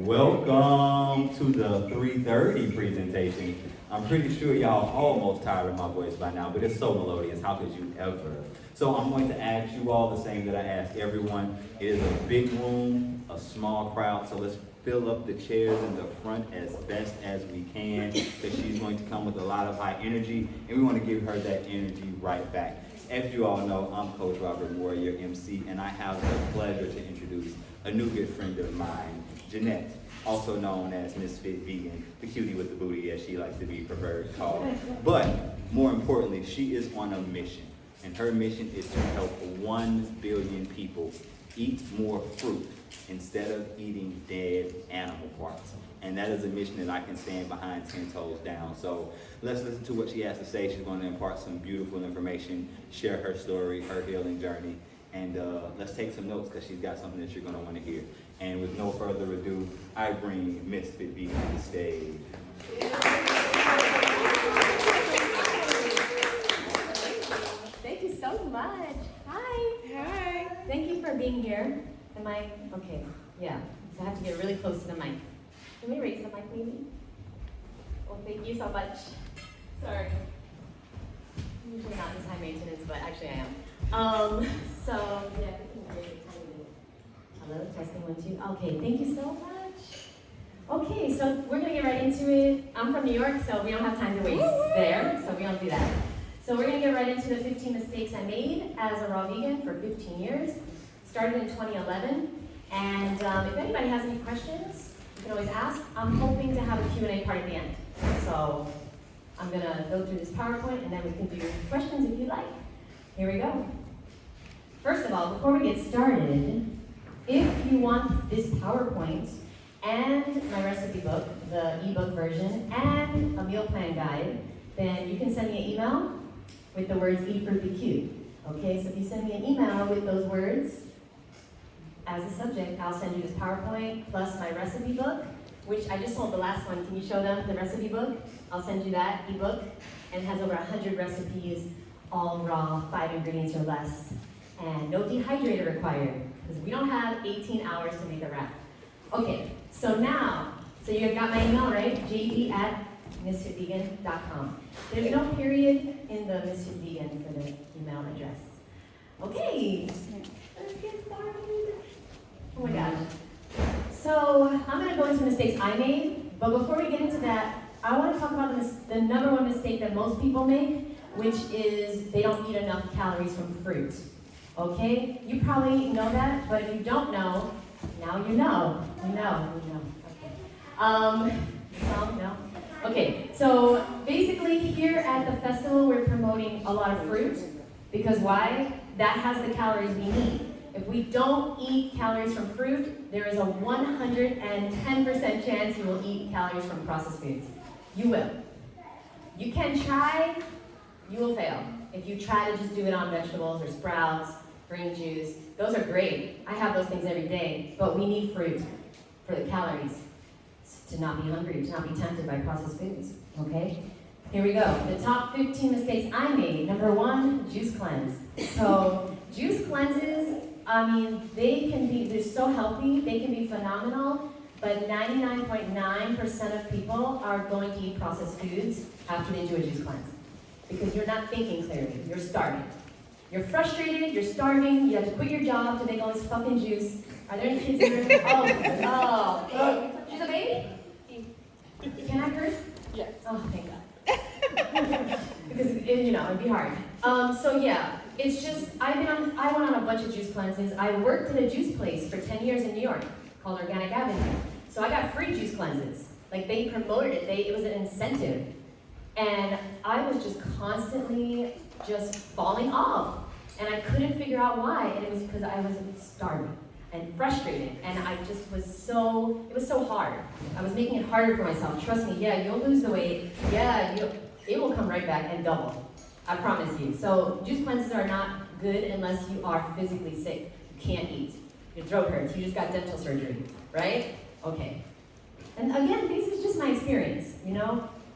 Welcome to the 3:30 presentation. I'm pretty sure y'all almost tired of my voice by now, but it's so melodious. How could you ever? So I'm going to ask you all the same that I ask everyone. It is a big room, a small crowd, so let's fill up the chairs in the front as best as we can, because she's going to come with a lot of high energy, and we want to give her that energy right back. As you all know, I'm Coach Robert Moore, your MC, and I have the pleasure to introduce a new good friend of mine, Jeannette, also known as MsFitVegan, the cutie with the booty, as she likes to be preferred called. But more importantly, she is on a mission, and her mission is to help 1 billion people eat more fruit instead of eating dead animal parts. And that is a mission that I can stand behind 10 toes down. So let's listen to what she has to say. She's going to impart some beautiful information, share her story, her healing journey, and let's take some notes, because she's got something that you're going to want to hear. And with no further ado, I bring Ms.FitVegan to the stage. Thank you so much. Hi. Hi. Thank you for being here. Am I okay? Yeah. So I have to get really close to the mic. Can we raise the mic, maybe? Well, thank you so much. Sorry. I'm usually not this high maintenance, but actually I am. So yeah, we can raise it tiny bit. Hello, testing 1, 2. Okay, thank you so much. Okay, so we're gonna get right into it. I'm from New York, so we don't have time to waste there, so we don't do that. So we're gonna get right into the 15 mistakes I made as a raw vegan for 15 years. Started in 2011, and if anybody has any questions, you can always ask. I'm hoping to have a Q&A part at the end. So I'm gonna go through this PowerPoint, and then we can do questions if you like. Here we go. First of all, before we get started, if you want this PowerPoint and my recipe book, the ebook version, and a meal plan guide, then you can send me an email with the words "Eat Fruit Be Cute." Okay, so if you send me an email with those words as a subject, I'll send you this PowerPoint plus my recipe book, which I just sold the last one. Can you show them the recipe book? I'll send you that ebook, and it has over 100 recipes, all raw, 5 ingredients or less, and no dehydrator required, because we don't have 18 hours to make a wrap. Okay, so now, so you got my email, right? JeannetteDonofrio@MsFitVegan.com. There's no period in the MsFitVegan for the email address. Okay, let's get started. Oh my gosh. So I'm going to go into mistakes I made, but before we get into that, I want to talk about the number one mistake that most people make, which is they don't eat enough calories from fruit. Okay? You probably know that, but if you don't know, now you know. You know. Okay. No? Okay, so basically here at the festival, we're promoting a lot of fruit, because why? That has the calories we need. If we don't eat calories from fruit, there is a 110% chance you will eat calories from processed foods. You will. You can try, you will fail. If you try to just do it on vegetables or sprouts, green juice, those are great. I have those things every day, but we need fruit for the calories, to not be hungry, to not be tempted by processed foods, okay? Here we go. The top 15 mistakes I made. Number 1, juice cleanse. So juice cleanses, they're so healthy, they can be phenomenal, but 99.9% of people are going to eat processed foods after they do a juice cleanse. Because you're not thinking clearly, you're starving. You're frustrated, you're starving, you have to quit your job to make all this fucking juice. Are there any kids in the room? Oh, she's a baby? Can I curse? Yes. Oh, thank God. Because, it'd be hard. It's just, I went on a bunch of juice cleanses. I worked at a juice place for 10 years in New York called Organic Avenue. So I got free juice cleanses. Like, they promoted it, it was an incentive. And I was just constantly just falling off. And I couldn't figure out why. And it was because I was starving and frustrated. And I just it was so hard. I was making it harder for myself. Trust me, yeah, you'll lose the weight. Yeah, it will come right back and double. I promise you. So juice cleanses are not good unless you are physically sick. You can't eat. Your throat hurts. You just got dental surgery, right? Okay. And again, this is just my experience,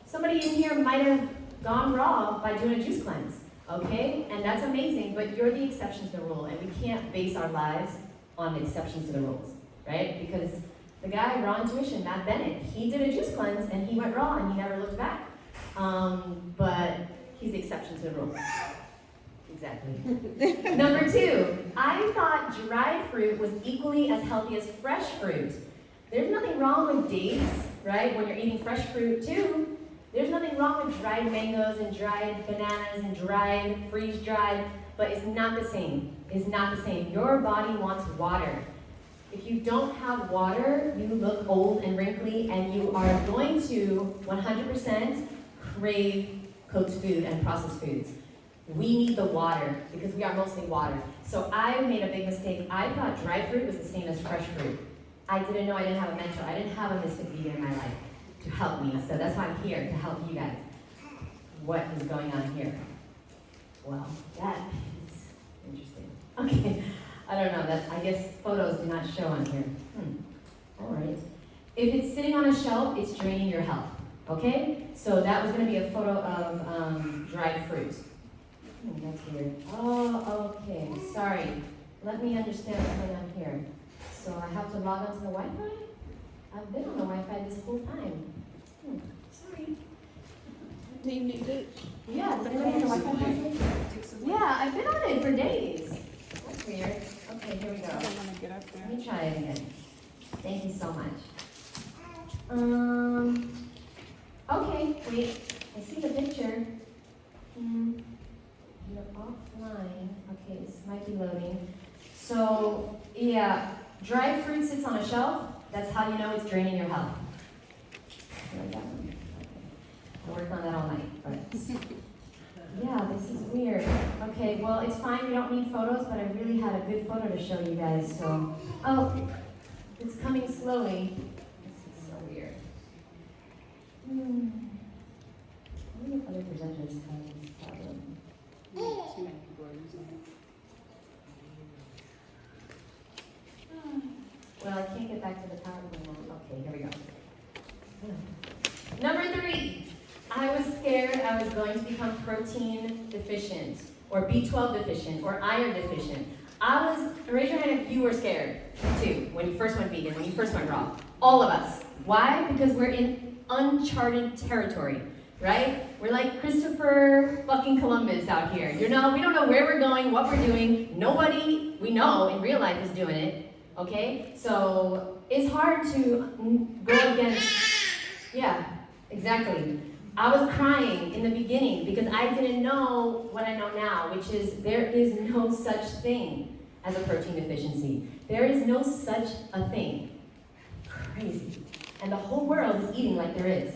Somebody in here might have gone raw by doing a juice cleanse, okay? And that's amazing, but you're the exception to the rule, and we can't base our lives on exceptions to the rules, right? Because The guy, Raw Intuition, Matt Bennett, he did a juice cleanse and he went raw and he never looked back. But he's the exception to the rule. Exactly. Number 2, I thought dried fruit was equally as healthy as fresh fruit. There's nothing wrong with dates, right? When you're eating fresh fruit too. There's nothing wrong with dried mangoes and dried bananas and dried, freeze-dried, but it's not the same. It's not the same. Your body wants water. If you don't have water, you look old and wrinkly, and you are going to 100% crave cooked food and processed foods. We need the water because we are mostly water. So I made a big mistake. I thought dried fruit was the same as fresh fruit. I didn't know. I didn't have a mentor. I didn't have a MsFitVegan in my life to help me. So that's why I'm here, to help you guys. What is going on here? Well, that is interesting. Okay, I don't know. That I guess photos do not show on here. All right. If it's sitting on a shelf, it's draining your health. Okay? So that was going to be a photo of dried fruit. That's weird. Oh, okay. Sorry. Let me understand what's going on here. So I have to log onto the Wi-Fi? I've been on the Wi-Fi this whole time. Sorry. Do you need it? Yeah, does anybody have a Wi-Fi password? Yeah, I've been on it for days. That's weird. Okay, here we go. I don't want to get up there. Let me try it again. Thank you so much. Okay, wait. I see the picture. You're offline. Okay, this might be loading. So, yeah, dried fruit sits on a shelf. That's how you know it's draining your health. Okay. I worked on that all night, but yeah, this is weird. Okay, well, it's fine. We don't need photos, but I really had a good photo to show you guys. So, oh, it's coming slowly. This is so weird. I wonder if other presenters have this problem. Too many people are using it. Well, I can't get back to the PowerPoint now. Okay, here we go. Number 3, I was scared I was going to become protein deficient, or B12 deficient, or iron deficient. Raise your hand if you were scared, too, when you first went vegan, when you first went raw. All of us. Why? Because we're in uncharted territory, right? We're like Christopher fucking Columbus out here. You know, we don't know where we're going, what we're doing. Nobody we know in real life is doing it. Okay, so it's hard to go against, yeah, exactly. I was crying in the beginning because I didn't know what I know now, which is there is no such thing as a protein deficiency. There is no such a thing. Crazy. And the whole world is eating like there is.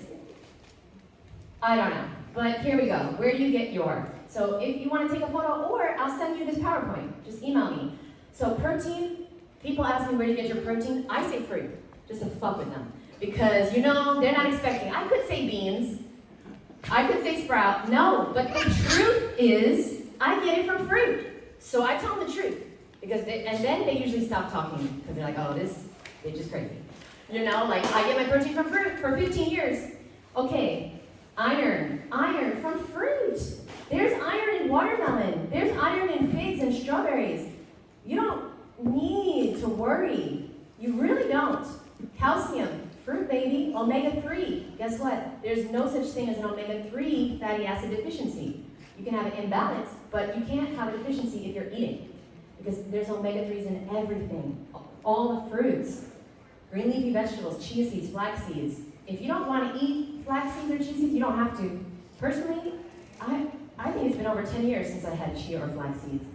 I don't know, but here we go. Where do you get your? So if you want to take a photo, or I'll send you this PowerPoint, just email me. So protein. People ask me where you get your protein. I say fruit, just to fuck with them. Because, you know, they're not expecting. I could say beans. I could say sprout. No, but the truth is, I get it from fruit. So I tell them the truth. And then they usually stop talking. Because they're like, oh, they're just crazy. You know, like, I get my protein from fruit for 15 years. Okay, iron from fruit. There's iron in watermelon. There's iron in figs and strawberries. You don't need to worry. You really don't. Calcium, fruit baby, omega-3. Guess what? There's no such thing as an omega-3 fatty acid deficiency. You can have an imbalance, but you can't have a deficiency if you're eating. Because there's omega-3s in everything. All the fruits, green leafy vegetables, chia seeds, flax seeds. If you don't want to eat flax seeds or chia seeds, you don't have to. Personally, I think it's been over 10 years since I had chia or flax seeds.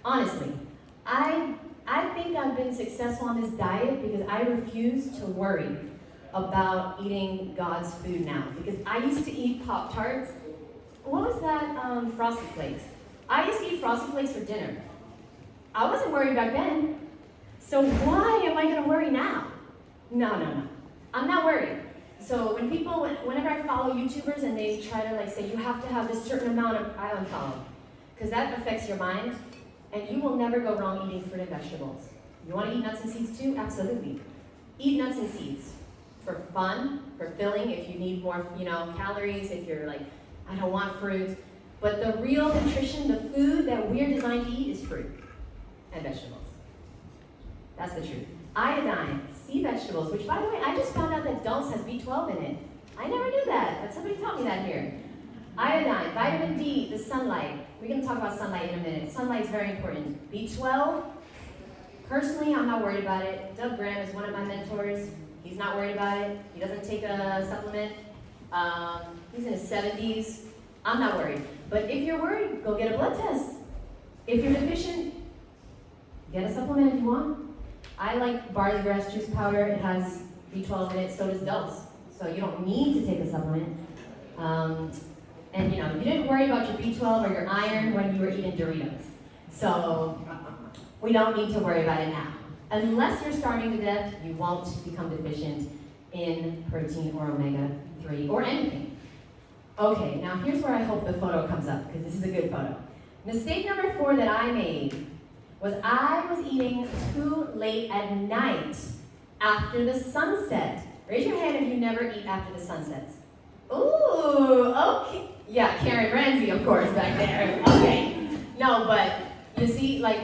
Honestly, I think I've been successful on this diet because I refuse to worry about eating God's food now. Because I used to eat Pop-Tarts. What was that? Frosted Flakes. I used to eat Frosted Flakes for dinner. I wasn't worried back then. So why am I going to worry now? No. I'm not worried. So whenever I follow YouTubers and they try to say you have to have this certain amount of, I unfollow. Because that affects your mind. And you will never go wrong eating fruit and vegetables. You want to eat nuts and seeds too? Absolutely. Eat nuts and seeds for fun, for filling, if you need more, calories, if you're like, I don't want fruit. But the real nutrition, the food that we're designed to eat is fruit and vegetables. That's the truth. Iodine, sea vegetables, which by the way, I just found out that dulse has B12 in it. I never knew that, but somebody taught me that here. Iodine, vitamin D, the sunlight. We're going to talk about sunlight in a minute. Sunlight is very important. B12, personally, I'm not worried about it. Doug Graham is one of my mentors. He's not worried about it. He doesn't take a supplement. He's in his 70s. I'm not worried. But if you're worried, go get a blood test. If you're deficient, get a supplement if you want. I like barley grass juice powder. It has B12 in it, so does dulse. So you don't need to take a supplement. And you didn't worry about your B12 or your iron when you were eating Doritos. So we don't need to worry about it now. Unless you're starving to death, you won't become deficient in protein or omega-3 or anything. Okay, now here's where I hope the photo comes up, because this is a good photo. Mistake number 4 that I made was I was eating too late at night after the sunset. Raise your hand if you never eat after the sunsets. Ooh, okay. Yeah, Karen Ramsey, of course, back there. Okay. No, but you see, like,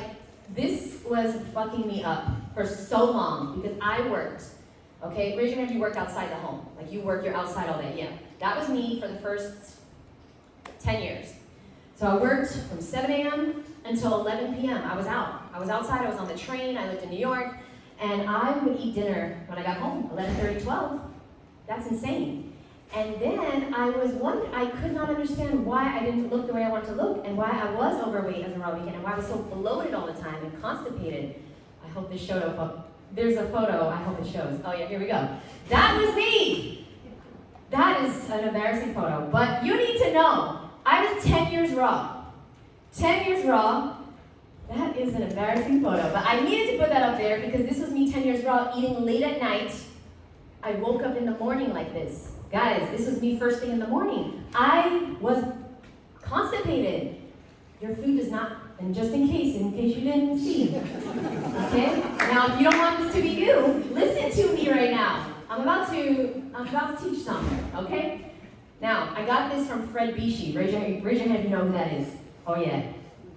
this was fucking me up for so long because I worked. Okay, raise your hand if you work outside the home. Like you're outside all day. Yeah, that was me for the first 10 years. So I worked from 7 a.m. until 11 p.m. I was out. I was outside, I was on the train, I lived in New York, and I would eat dinner when I got home, 11:30, 12. That's insane. And then I could not understand why I didn't look the way I wanted to look and why I was overweight as a raw vegan and why I was so bloated all the time and constipated. I hope this showed up. There's a photo, I hope it shows. Oh yeah, here we go. That was me! That is an embarrassing photo, but you need to know, I was 10 years raw. 10 years raw, that is an embarrassing photo, but I needed to put that up there because this was me 10 years raw, eating late at night. I woke up in the morning like this. Guys, this was me first thing in the morning. I was constipated. Your food does not, and just in case you didn't see. Okay? Now, if you don't want this to be you, listen to me right now. I'm about to teach something, okay? Now, I got this from Fred Bishi. Raise your hand if you know who that is. Oh yeah,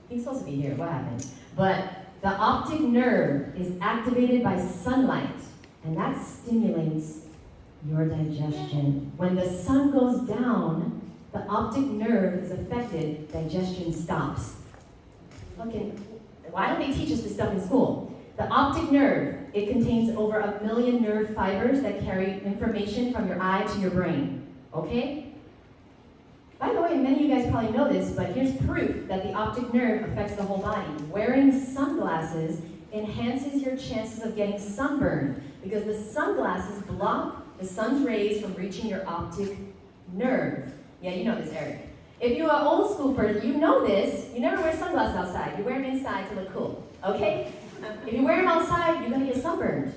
he's supposed to be here, what happened? But the optic nerve is activated by sunlight, and that stimulates your digestion. When the sun goes down, the optic nerve is affected, digestion stops. Why don't they teach us this stuff in school? The optic nerve, it contains over 1 million nerve fibers that carry information from your eye to your brain, okay? By the way, many of you guys probably know this, but here's proof that the optic nerve affects the whole body. Wearing sunglasses enhances your chances of getting sunburned because the sunglasses block the sun's rays from reaching your optic nerve. Yeah, you know this, Eric. If you're an old school person, you know this. You never wear sunglasses outside. You wear them inside to look cool, okay? If you wear them outside, you're gonna get sunburned.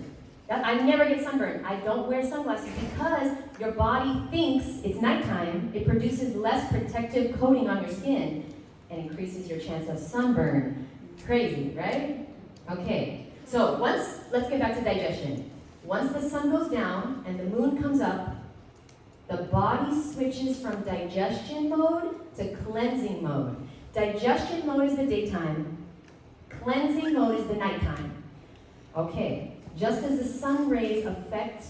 I never get sunburned. I don't wear sunglasses because your body thinks it's nighttime. It produces less protective coating on your skin and increases your chance of sunburn. Crazy, right? Okay, so let's get back to digestion. Once the sun goes down and the moon comes up, the body switches from digestion mode to cleansing mode. Digestion mode is the daytime. Cleansing mode is the nighttime. Okay, just as the sun rays affect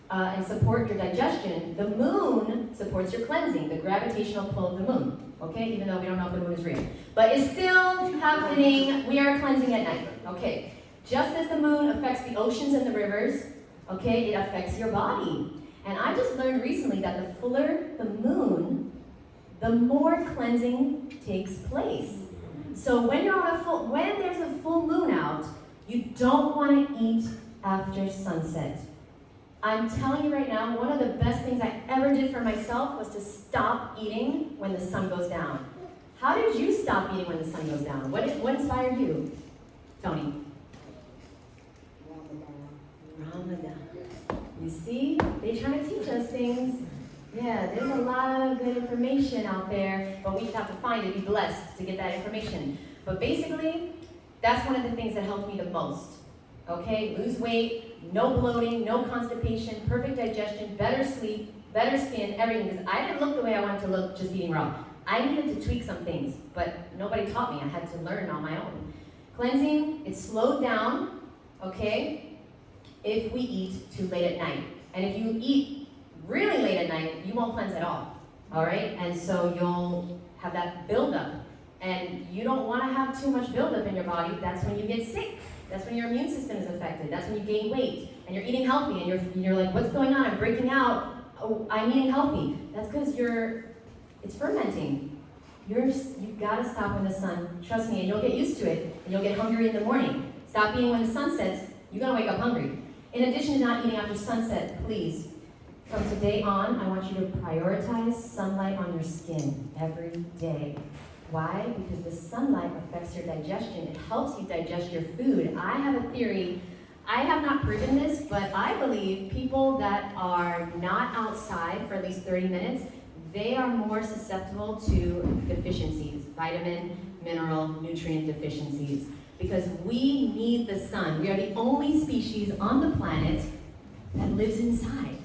and support your digestion, the moon supports your cleansing, the gravitational pull of the moon. Okay, even though we don't know if the moon is real. But it's still happening. We are cleansing at night. Okay. Just as the moon affects the oceans and the rivers, okay, it affects your body. And I just learned recently that the fuller the moon, the more cleansing takes place. So when there's a full moon out, you don't want to eat after sunset. I'm telling you right now, one of the best things I ever did for myself was to stop eating when the sun goes down. How did you stop eating when the sun goes down? What inspired you, Tony? Ramadan. You see, they're trying to teach us things. Yeah, there's a lot of good information out there, but we have to find it, be blessed to get that information. But basically, that's one of the things that helped me the most. Okay, lose weight, no bloating, no constipation, perfect digestion, better sleep, better skin, everything. Because I didn't look the way I wanted to look just eating raw. I needed to tweak some things, but nobody taught me. I had to learn on my own. Cleansing, it slowed down, okay? if we eat too late at night. And if you eat really late at night, you won't cleanse at all. All right? And so you'll have that buildup. And you don't want to have too much buildup in your body. That's when you get sick. That's when your immune system is affected. That's when you gain weight. And you're eating healthy. And you're like, what's going on? I'm breaking out. Oh, I'm eating healthy. That's because it's fermenting. You've got to stop when the sun, trust me, and you'll get used to it. And you'll get hungry in the morning. Stop eating when the sun sets. You're going to wake up hungry. In addition to not eating after sunset, please, from today on, I want you to prioritize sunlight on your skin every day. Why? Because the sunlight affects your digestion. It helps you digest your food. I have a theory. I have not proven this, but I believe people that are not outside for at least 30 minutes, they are more susceptible to deficiencies, vitamin, mineral, nutrient deficiencies. Because we need the sun. We are the only species on the planet that lives inside.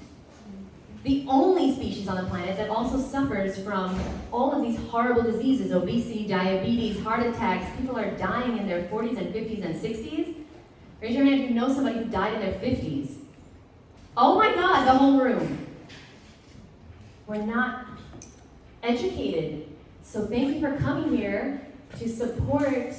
The only species on the planet that also suffers from all of these horrible diseases, obesity, diabetes, heart attacks. People are dying in their 40s and 50s and 60s. Raise your hand if you know somebody who died in their 50s. Oh my God, the whole room. We're not educated. So thank you for coming here to support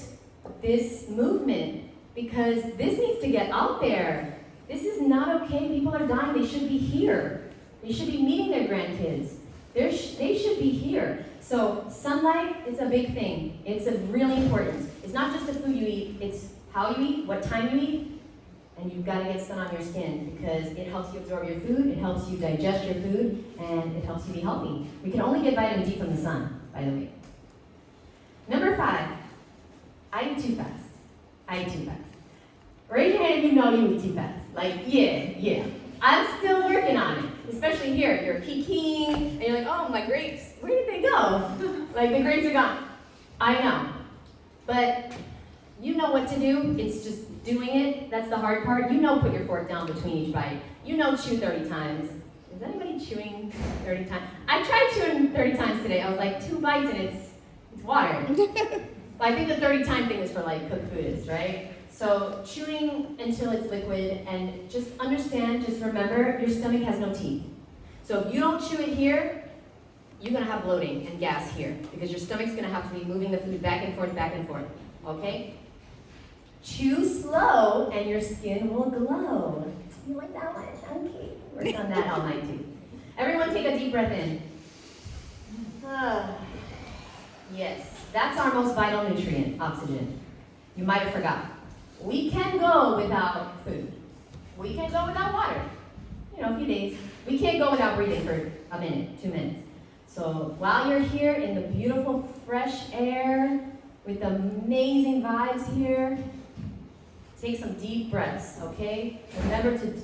this movement, because this needs to get out there. This is not okay. People are dying. They should be here. They should be meeting their grandkids. They should be here. So sunlight is a big thing. It's really important. It's not just the food you eat. It's how you eat, what time you eat, and you've got to get sun on your skin because it helps you absorb your food, it helps you digest your food, and it helps you be healthy. We can only get vitamin D from the sun, by the way. Number 5, I eat too fast. I eat too fast. Raise your hand if you know you eat too fast. Like, yeah. I'm still working on it, especially here. You're peeking, and you're like, oh, my grapes, where did they go? Like, the grapes are gone. I know. But you know what to do. It's just doing it. That's the hard part. You know, put your fork down between each bite. You know, chew 30 times. Is anybody chewing 30 times? I tried chewing 30 times today. I was like, 2 bites and it's water. But I think the 30-time thing is for like cooked foods, right? So chewing until it's liquid, and just understand, just remember, your stomach has no teeth. So if you don't chew it here, you're gonna have bloating and gas here, because your stomach's gonna have to be moving the food back and forth, okay? Chew slow and your skin will glow. You like that one? Okay. Worked on that all night too. Everyone take a deep breath in. Yes, that's our most vital nutrient, oxygen. You might have forgot. We can go without food. We can go without water. A few days. We can't go without breathing for a minute, 2 minutes. So while you're here in the beautiful fresh air with amazing vibes here, take some deep breaths, okay? Remember to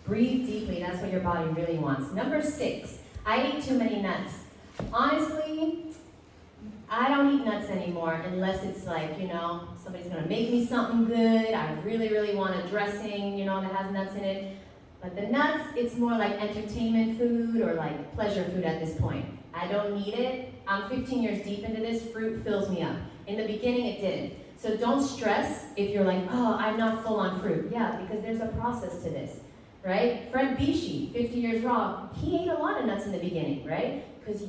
breathe deeply. That's what your body really wants. Number 6, I eat too many nuts. Honestly, I don't eat nuts anymore unless it's like, somebody's gonna make me something good. I really, really want a dressing, that has nuts in it. But the nuts, it's more like entertainment food or like pleasure food at this point. I don't need it. I'm 15 years deep into this. Fruit fills me up. In the beginning, it didn't. So don't stress if you're like, oh, I'm not full on fruit. Yeah, because there's a process to this, right? Fred Bishi, 50 years raw, he ate a lot of nuts in the beginning, right? Because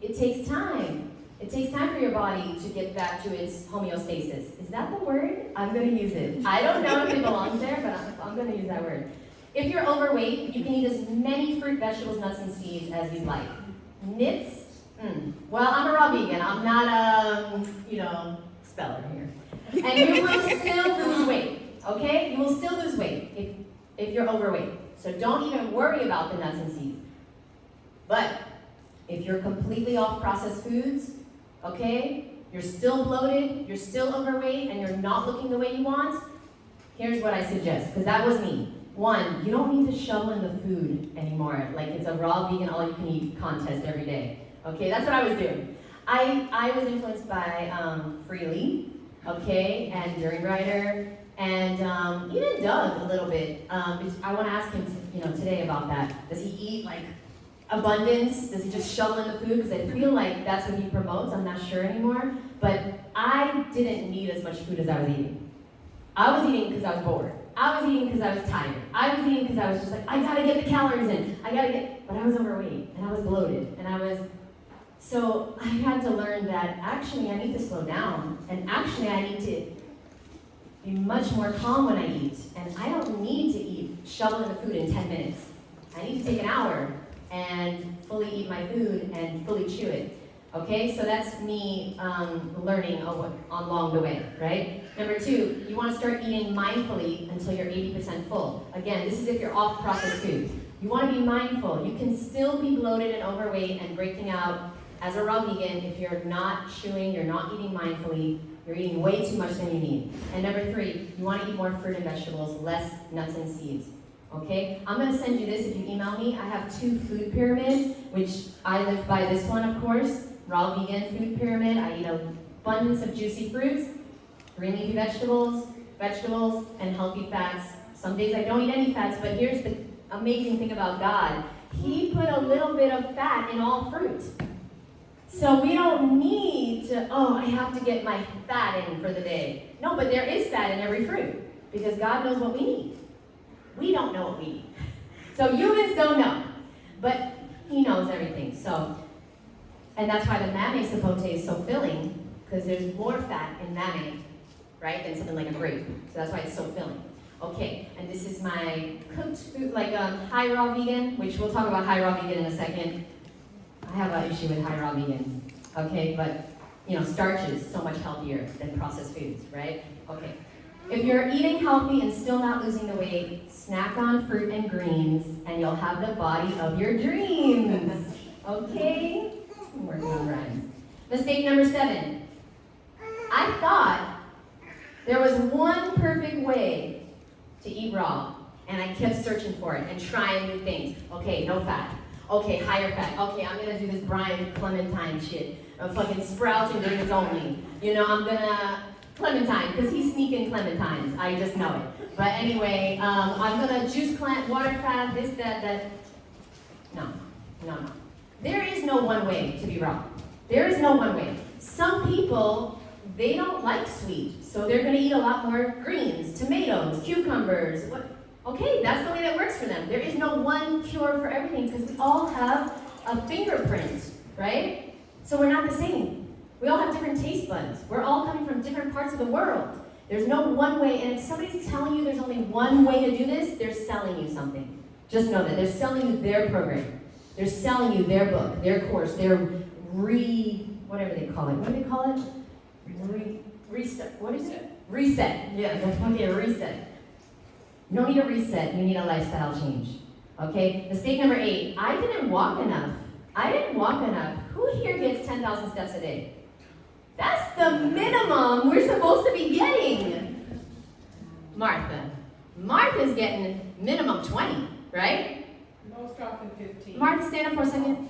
it takes time. It takes time for your body to get back to its homeostasis. Is that the word? I'm going to use it. I don't know if it belongs there, but I'm going to use that word. If you're overweight, you can eat as many fruit, vegetables, nuts, and seeds as you'd like. Nits? Well, I'm a raw vegan. I'm not a, speller here. And you will still lose weight, okay? You will still lose weight if you're overweight. So don't even worry about the nuts and seeds. But if you're completely off processed foods, okay, you're still bloated, you're still overweight, and you're not looking the way you want, here's what I suggest, because that was me. 1, you don't need to shovel in the food anymore, like it's a raw vegan all-you-can-eat contest every day. Okay, that's what I was doing. I was influenced by Freely, okay, and During Rider, and even Doug a little bit. I want to ask him, today about that. Does he eat like abundance? Does he just shovel in the food? Because I feel like that's what he promotes. I'm not sure anymore. But I didn't need as much food as I was eating. I was eating because I was bored. I was eating because I was tired. I was eating because I was just like, I gotta get the calories in. But I was overweight and I was bloated so I had to learn that actually I need to slow down and actually I need to be much more calm when I eat. And I don't need to eat shoveling the food in 10 minutes. I need to take an hour and fully eat my food and fully chew it. Okay, so that's me learning along the way, right? Number 2, you want to start eating mindfully until you're 80% full. Again, this is if you're off processed foods. You want to be mindful. You can still be bloated and overweight and breaking out as a raw vegan if you're not chewing, you're not eating mindfully, you're eating way too much than you need. And number 3, you want to eat more fruit and vegetables, less nuts and seeds. Okay, I'm going to send you this if you email me. I have 2 food pyramids, which I live by this one, of course. Raw vegan food pyramid. I eat an abundance of juicy fruits, green leafy vegetables, and healthy fats. Some days I don't eat any fats, but here's the amazing thing about God. He put a little bit of fat in all fruit. So we don't need to, I have to get my fat in for the day. No, but there is fat in every fruit because God knows what we need. We don't know what we need. So humans don't know, but He knows everything. And that's why the mamey sapote is so filling, because there's more fat in mamey, right, than something like a grape. So that's why it's so filling. Okay, and this is my cooked food, like high raw vegan, which we'll talk about high raw vegan in a second. I have an issue with high raw vegans, okay, but starch is so much healthier than processed foods, right? Okay. If you're eating healthy and still not losing the weight, snack on fruit and greens, and you'll have the body of your dreams. Okay? I'm working on rhymes. Mistake number 7. I thought there was one perfect way to eat raw, and I kept searching for it and trying new things. Okay, no fat. Okay, higher fat. Okay, I'm gonna do this Brian Clementine shit. Fucking sprouts and greens only. I'm gonna Clementine, because he's sneaking clementines. I just know it. But anyway, I'm gonna juice cleanse, water fat, this, that. No. There is no one way to be raw. There is no one way. Some people, they don't like sweet, so they're gonna eat a lot more greens, tomatoes, cucumbers. Okay, that's the way that works for them. There is no one cure for everything because we all have a fingerprint, right? So we're not the same. We all have different taste buds. We're all coming from different parts of the world. There's no one way, and if somebody's telling you there's only one way to do this, they're selling you something. Just know that. They're selling you their program. They're selling you their book, their course, their whatever they call it. What do they call it? Reset. What is it? Reset. Yeah, they're fucking a reset. You don't need a reset, you need a lifestyle change. Okay? Mistake number 8, I didn't walk enough. Who here gets 10,000 steps a day? That's the minimum we're supposed to be getting. Martha's getting minimum 20, right? Most often 15. Martha, stand up for a second.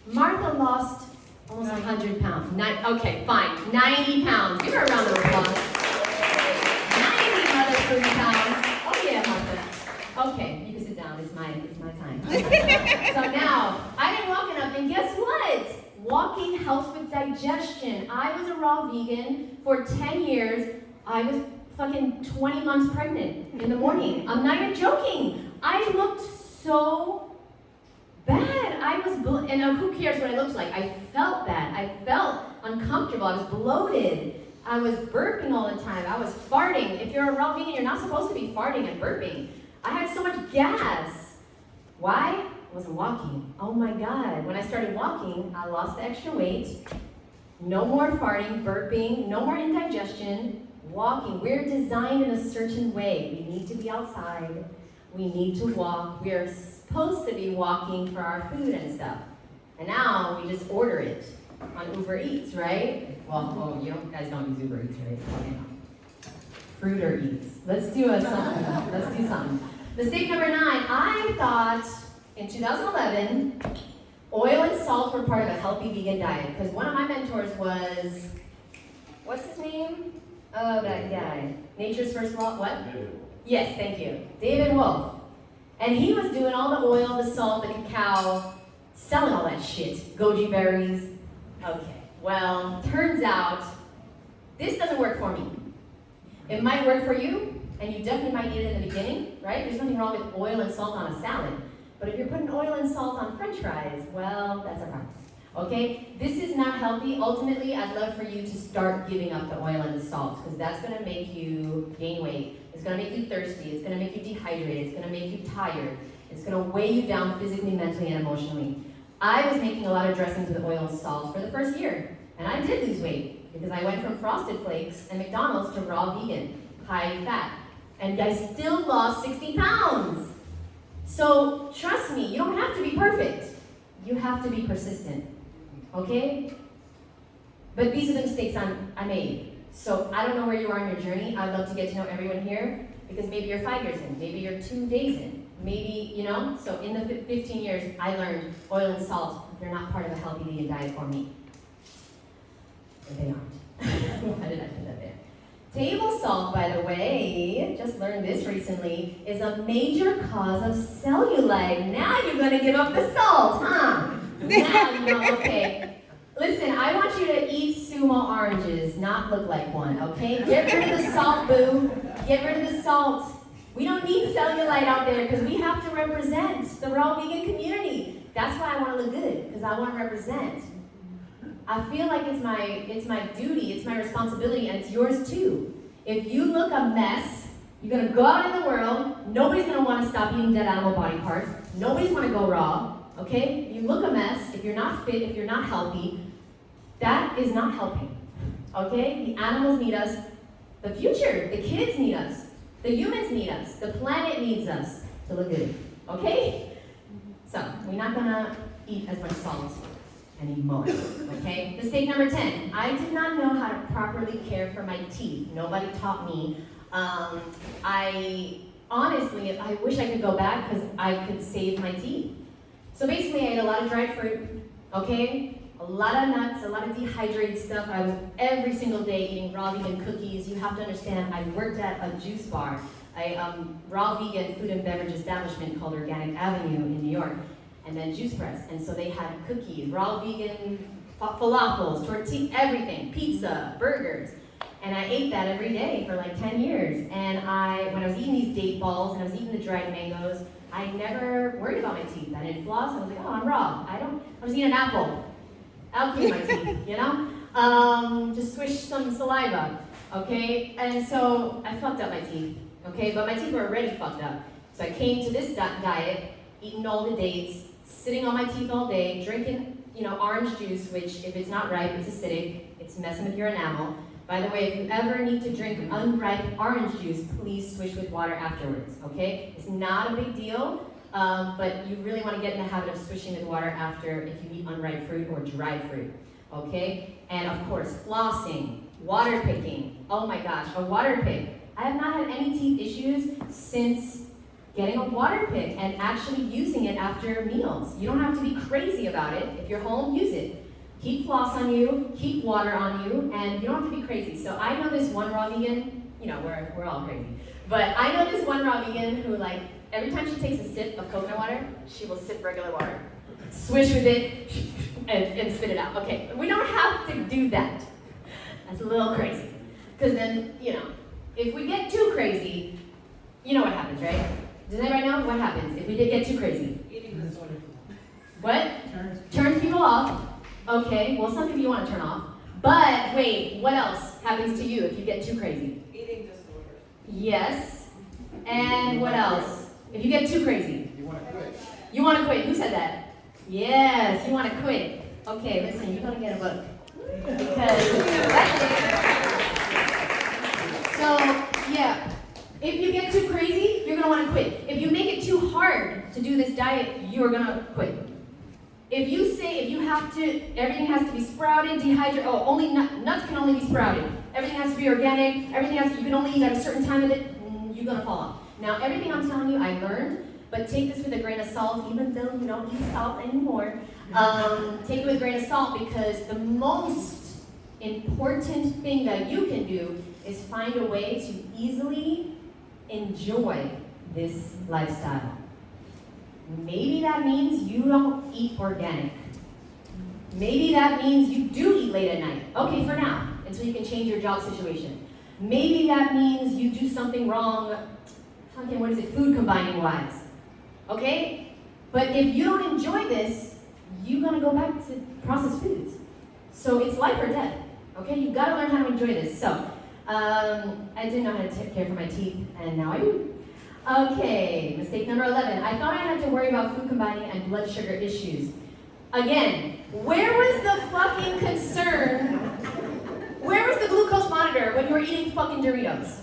Martha lost almost 100 pounds. Okay, fine. 90 pounds. Give her a round of applause. 90 other 30 pounds. Oh yeah, Martha. Okay, you can sit down. It's my time. So now, I didn't walk enough, and guess what? Walking helps with digestion. I was a raw vegan for 10 years. I was fucking 20 months pregnant in the morning. I'm not even joking. I looked so bad. And who cares what I looked like? I felt bad. I felt uncomfortable. I was bloated. I was burping all the time. I was farting. If you're a raw vegan, you're not supposed to be farting and burping. I had so much gas. Why? I wasn't walking. Oh my God. When I started walking, I lost the extra weight. No more farting, burping, no more indigestion. Walking. We're designed in a certain way. We need to be outside. We need to walk. We are supposed to be walking for our food and stuff. And now we just order it on Uber Eats, right? Well, you guys don't use Uber Eats, right? Okay, no. Fruiter Eats. Let's do something. Mistake number 9. I thought in 2011, oil and salt were part of a healthy vegan diet. Because one of my mentors was, what's his name? Oh, that guy. Nature's First Law, what? Yes, thank you. David Wolf. And he was doing all the oil, the salt, the cacao, selling all that shit. Goji berries. Okay, well, turns out, this doesn't work for me. It might work for you, and you definitely might eat it in the beginning, right? There's nothing wrong with oil and salt on a salad. But if you're putting oil and salt on French fries, well, that's a problem. Okay? This is not healthy. Ultimately, I'd love for you to start giving up the oil and the salt, because that's going to make you gain weight. It's going to make you thirsty. It's going to make you dehydrated. It's going to make you tired. It's going to weigh you down physically, mentally, and emotionally. I was making a lot of dressings with oil and salt for the first year, and I did lose weight because I went from Frosted Flakes and McDonald's to raw vegan, high fat, and I still lost 60 pounds. So trust me, you don't have to be perfect. You have to be persistent, okay? But these are the mistakes I made. So I don't know where you are in your journey. I'd love to get to know everyone here, because maybe you're 5 years in, maybe you're 2 days in, maybe, you know? So in the 15 years, I learned oil and salt, they're not part of a healthy vegan diet for me. But they aren't. Why did I put that there? Table salt, by the way, just learned this recently, is a major cause of cellulite. Now you're going to give up the salt, huh? Now you know, okay. Listen, I want you to eat sumo oranges, not look like one, okay? Get rid of the salt, boo. Get rid of the salt. We don't need cellulite out there because we have to represent the raw vegan community. That's why I want to look good, because I want to represent. I feel like it's my duty, it's my responsibility, and it's yours too. If you look a mess, you're gonna go out in the world, nobody's gonna wanna stop eating dead animal body parts, nobody's wanna go raw, okay? You look a mess, if you're not fit, if you're not healthy, that is not helping, okay? The animals need us, the future, the kids need us, the humans need us, the planet needs us to look good, okay? So, we're not gonna eat as much salt anymore, okay? Mistake number 10, I did not know how to properly care for my teeth. Nobody taught me. I honestly, I wish I could go back because I could save my teeth. So basically, I ate a lot of dried fruit, okay? A lot of nuts, a lot of dehydrated stuff. I was every single day eating raw vegan cookies. You have to understand, I worked at a juice bar, a raw vegan food and beverage establishment called Organic Avenue in New York. And then juice press, and so they had cookies, raw vegan falafels, tortillas, everything, pizza, burgers, and I ate that every day for like 10 years. And when I was eating these date balls and I was eating the dried mangoes, I never worried about my teeth. I didn't floss. I was like, oh, I'm raw. I was eating an apple. I'll clean my teeth, you know? Just swish some saliva, okay? And so I fucked up my teeth, okay? But my teeth were already fucked up. So I came to this diet, eating all the dates, sitting on my teeth all day, drinking, orange juice, which if it's not ripe, it's acidic, it's messing with your enamel. By the way, if you ever need to drink unripe orange juice, please swish with water afterwards, okay? It's not a big deal, but you really want to get in the habit of swishing with water after if you eat unripe fruit or dried fruit, okay? And of course, flossing, water picking. Oh my gosh, a water pick. I have not had any teeth issues since getting a water pick and actually using it after meals. You don't have to be crazy about it. If you're home, use it. Keep floss on you, keep water on you, and you don't have to be crazy. So I know this one raw vegan, we're all crazy, but I know this one raw vegan who, like, every time she takes a sip of coconut water, she will sip regular water, swish with it, and spit it out. Okay, we don't have to do that. That's a little crazy. Because then, if we get too crazy, you know what happens, right? Does anybody know what happens if we did get too crazy? Eating disorder. What? Turns people off. Okay, well, some people you want to turn off. But wait, what else happens to you if you get too crazy? Eating disorder. Yes. And what else? If you get too crazy? You want to quit. You want to quit. Who said that? Yes, you want to quit. Okay, listen, you're going to get a book. Because that's it. So, yeah. If you get too crazy, you're going to want to quit. If you make it too hard to do this diet, you're going to quit. If you say everything has to be sprouted, dehydrated, only nuts can only be sprouted. Everything has to be organic, you can only eat at a certain time of it, you're going to fall off. Now, everything I'm telling you, I learned, but take this with a grain of salt, even though you don't eat salt anymore. Take it with a grain of salt, because the most important thing that you can do is find a way to easily enjoy this lifestyle. Maybe that means you don't eat organic. Maybe that means you do eat late at night. Okay, for now, until you can change your job situation. Maybe that means you do something wrong, food combining wise. Okay? But if you don't enjoy this, you're gonna go back to processed foods. So it's life or death. Okay? You've gotta learn how to enjoy this. So, I didn't know how to take care for my teeth, and now I do. Okay, mistake number 11. I thought I had to worry about food combining and blood sugar issues. Again, where was the fucking concern? Where was the glucose monitor when you were eating fucking Doritos?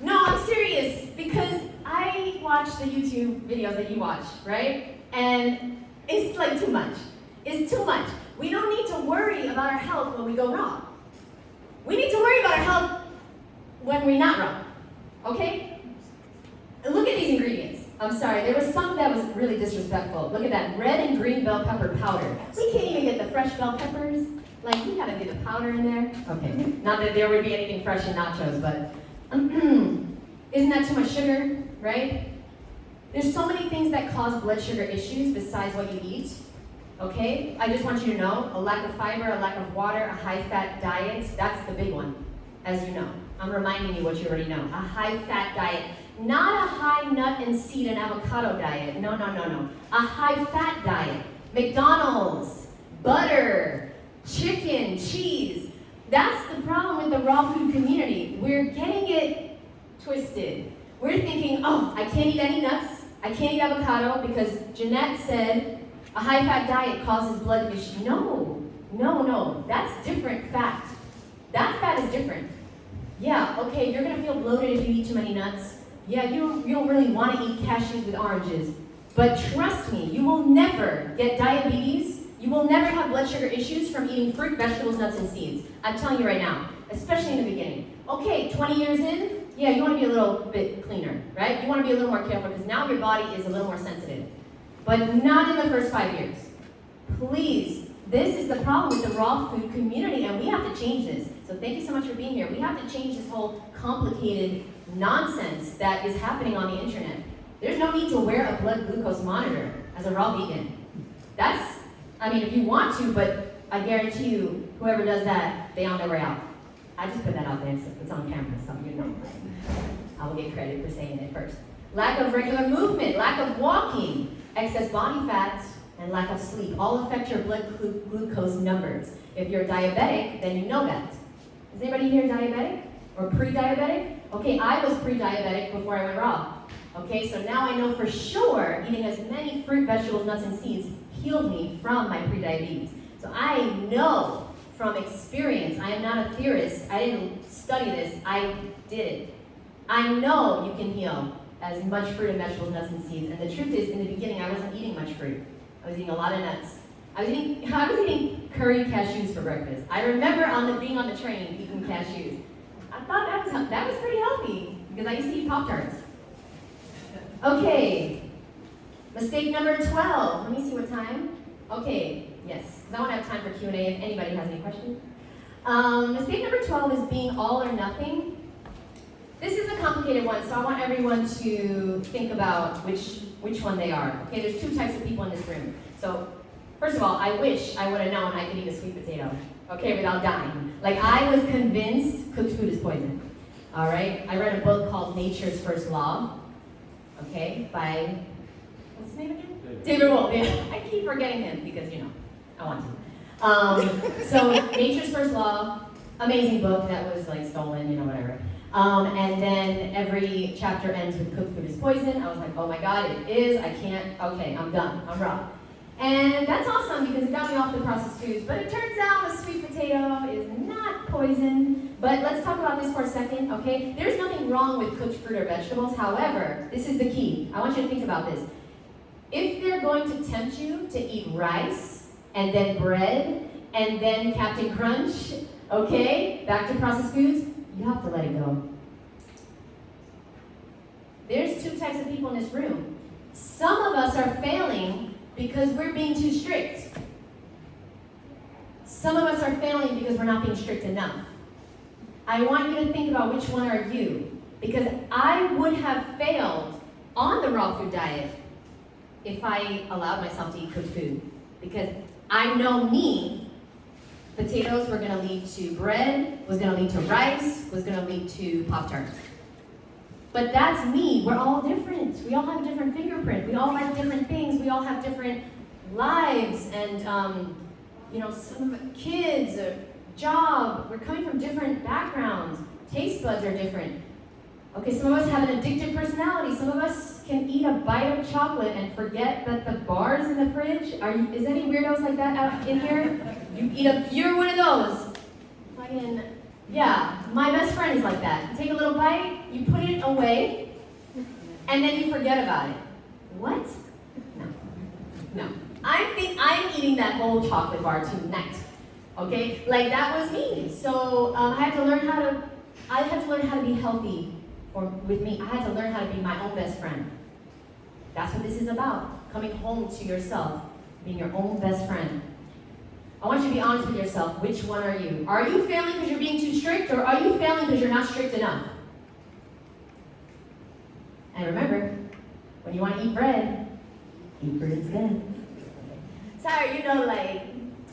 No, I'm serious, because I watch the YouTube videos that you watch, right? And it's like too much. It's too much. We don't need to worry about our health when we go raw. We need to worry about our health when we're not raw, okay? Look at these ingredients. I'm sorry, there was some that was really disrespectful. Look at that, red and green bell pepper powder. We can't even get the fresh bell peppers. Like, we gotta get the powder in there. Okay, not that there would be anything fresh in nachos, but isn't that too much sugar, right? There's so many things that cause blood sugar issues besides what you eat, okay? I just want you to know, a lack of fiber, a lack of water, a high-fat diet, that's the big one, as you know. I'm reminding you what you already know. A high-fat diet. Not a high nut and seed and avocado diet. No. A high-fat diet. McDonald's, butter, chicken, cheese. That's the problem with the raw food community. We're getting it twisted. We're thinking, oh, I can't eat any nuts. I can't eat avocado because Jeannette said a high-fat diet causes blood issues. No. That's different fat. That fat is different. Yeah, okay, you're gonna feel bloated if you eat too many nuts. Yeah, you don't really want to eat cashews with oranges. But trust me, you will never get diabetes. You will never have blood sugar issues from eating fruit, vegetables, nuts, and seeds. I'm telling you right now, especially in the beginning. Okay, 20 years in, yeah, you want to be a little bit cleaner, right? You want to be a little more careful because now your body is a little more sensitive. But not in the first 5 years. Please, this is the problem with the raw food community, and we have to change this. So thank you so much for being here. We have to change this whole complicated nonsense that is happening on the internet. There's no need to wear a blood glucose monitor as a raw vegan. If you want to, but I guarantee you, whoever does that, they on their way out. I just put that out there, so it's on camera, so you know. I will get credit for saying it first. Lack of regular movement, lack of walking, excess body fat, and lack of sleep all affect your blood glucose numbers. If you're diabetic, then you know that. Is anybody here diabetic or pre-diabetic? Okay, I was pre-diabetic before I went raw. Okay, so now I know for sure eating as many fruit, vegetables, nuts, and seeds healed me from my pre-diabetes. So I know from experience, I am not a theorist, I didn't study this, I did it. I know you can heal as much fruit and vegetables, nuts, and seeds. And the truth is, in the beginning, I wasn't eating much fruit. I was eating a lot of nuts. I was eating curry cashews for breakfast. I remember being on the train eating cashews. I thought that was pretty healthy because I used to eat Pop-Tarts. Okay, mistake number 12. Let me see what time. Okay, yes, because I want to have time for Q&A if anybody has any questions. Mistake number 12 is being all or nothing. This is a complicated one, so I want everyone to think about which one they are. Okay, there's two types of people in this room. So, first of all, I wish I would have known I could eat a sweet potato, okay, without dying. Like, I was convinced cooked food is poison. All right, I read a book called Nature's First Law, okay, by, what's his name again? David Wolfe, yeah. I keep forgetting him because, I want to. So, Nature's First Law, amazing book that was, stolen, whatever. And then every chapter ends with cooked food is poison. I was like, oh my God, it is. I can't. Okay, I'm done. I'm raw. And that's awesome because it got me off the processed foods. But it turns out a sweet potato is not poison. But let's talk about this for a second, okay? There's nothing wrong with cooked fruit or vegetables. However, this is the key. I want you to think about this. If they're going to tempt you to eat rice and then bread and then Captain Crunch, okay, back to processed foods, you have to let it go. There's two types of people in this room. Some of us are failing because we're being too strict. Some of us are failing because we're not being strict enough. I want you to think about which one are you, because I would have failed on the raw food diet if I allowed myself to eat cooked food, because I know me, Potatoes were gonna lead to bread, was gonna lead to rice, was gonna lead to Pop-Tarts. But that's me. We're all different. We all have a different fingerprint. We all like different things. We all have different lives and, some kids, job. We're coming from different backgrounds. Taste buds are different. Okay, some of us have an addictive personality. Some of us can eat a bite of chocolate and forget that the bar's in the fridge. Is any weirdos like that out in here? You're one of those. Fucking, yeah, my best friend is like that. You take a little bite, you put it away, and then you forget about it. What? No. I'm eating that whole chocolate bar tonight. Okay, like that was me. So I had to learn how to be healthy. With me, I had to learn how to be my own best friend. That's what this is about. Coming home to yourself, being your own best friend. I want you to be honest with yourself. Which one are you? Are you failing because you're being too strict, or are you failing because you're not strict enough? And remember, when you want to eat bread instead. Sorry,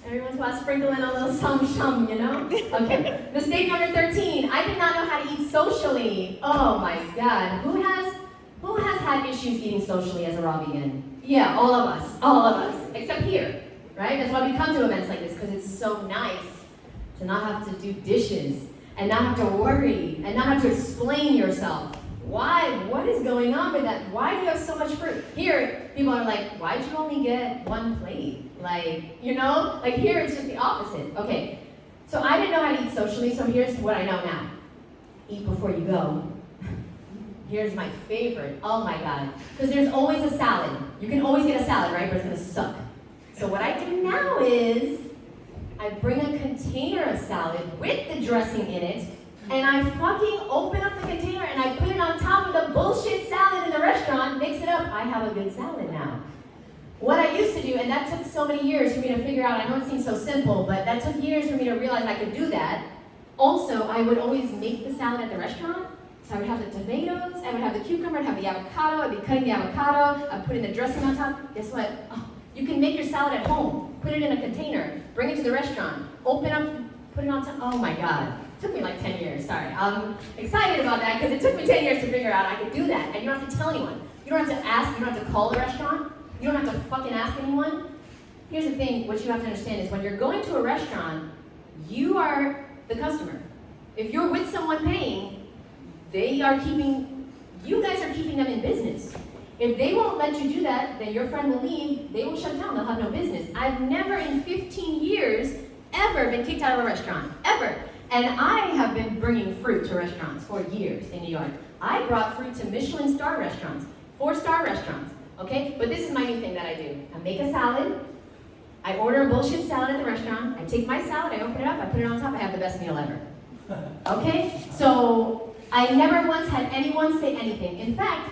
every once in a while sprinkle in a little some, Okay, mistake number 13. I did not know how to eat socially. Oh my God. Who has had issues eating socially as a raw vegan? Yeah, all of us. Except here, right? That's why we come to events like this, because it's so nice to not have to do dishes, and not have to worry, and not have to explain yourself. Why? What is going on with that? Why do you have so much fruit? Here, people are like, why'd you only get one plate? Here it's just the opposite. Okay, so I didn't know how to eat socially, so here's what I know now. Eat before you go. Here's my favorite. Oh my God. Because there's always a salad. You can always get a salad, right? But it's gonna suck. So what I do now is, I bring a container of salad with the dressing in it, and I fucking open up the container and I put it on top of the bullshit salad in the restaurant, mix it up. I have a good salad now. What I used to do, and that took so many years for me to figure out, I know it seems so simple, but that took years for me to realize I could do that. Also, I would always make the salad at the restaurant. So I would have the tomatoes, I would have the cucumber, I'd have the avocado, I'd be cutting the avocado, I'd put in the dressing on top. Guess what? Oh, you can make your salad at home. Put it in a container, bring it to the restaurant, open up, put it on top. Oh my God. It took me like 10 years, sorry. I'm excited about that because it took me 10 years to figure out I could do that. And you don't have to tell anyone. You don't have to ask, you don't have to call the restaurant. You don't have to fucking ask anyone. Here's the thing, what you have to understand is when you're going to a restaurant, you are the customer. If you're with someone paying, you guys are keeping them in business. If they won't let you do that, then your friend will leave, they will shut down, they'll have no business. I've never in 15 years ever been kicked out of a restaurant, ever. And I have been bringing fruit to restaurants for years in New York. I brought fruit to Michelin star restaurants, 4-star restaurants, okay? But this is my new thing that I do. I make a salad, I order a bullshit salad at the restaurant, I take my salad, I open it up, I put it on top, I have the best meal ever. Okay? So I never once had anyone say anything. In fact,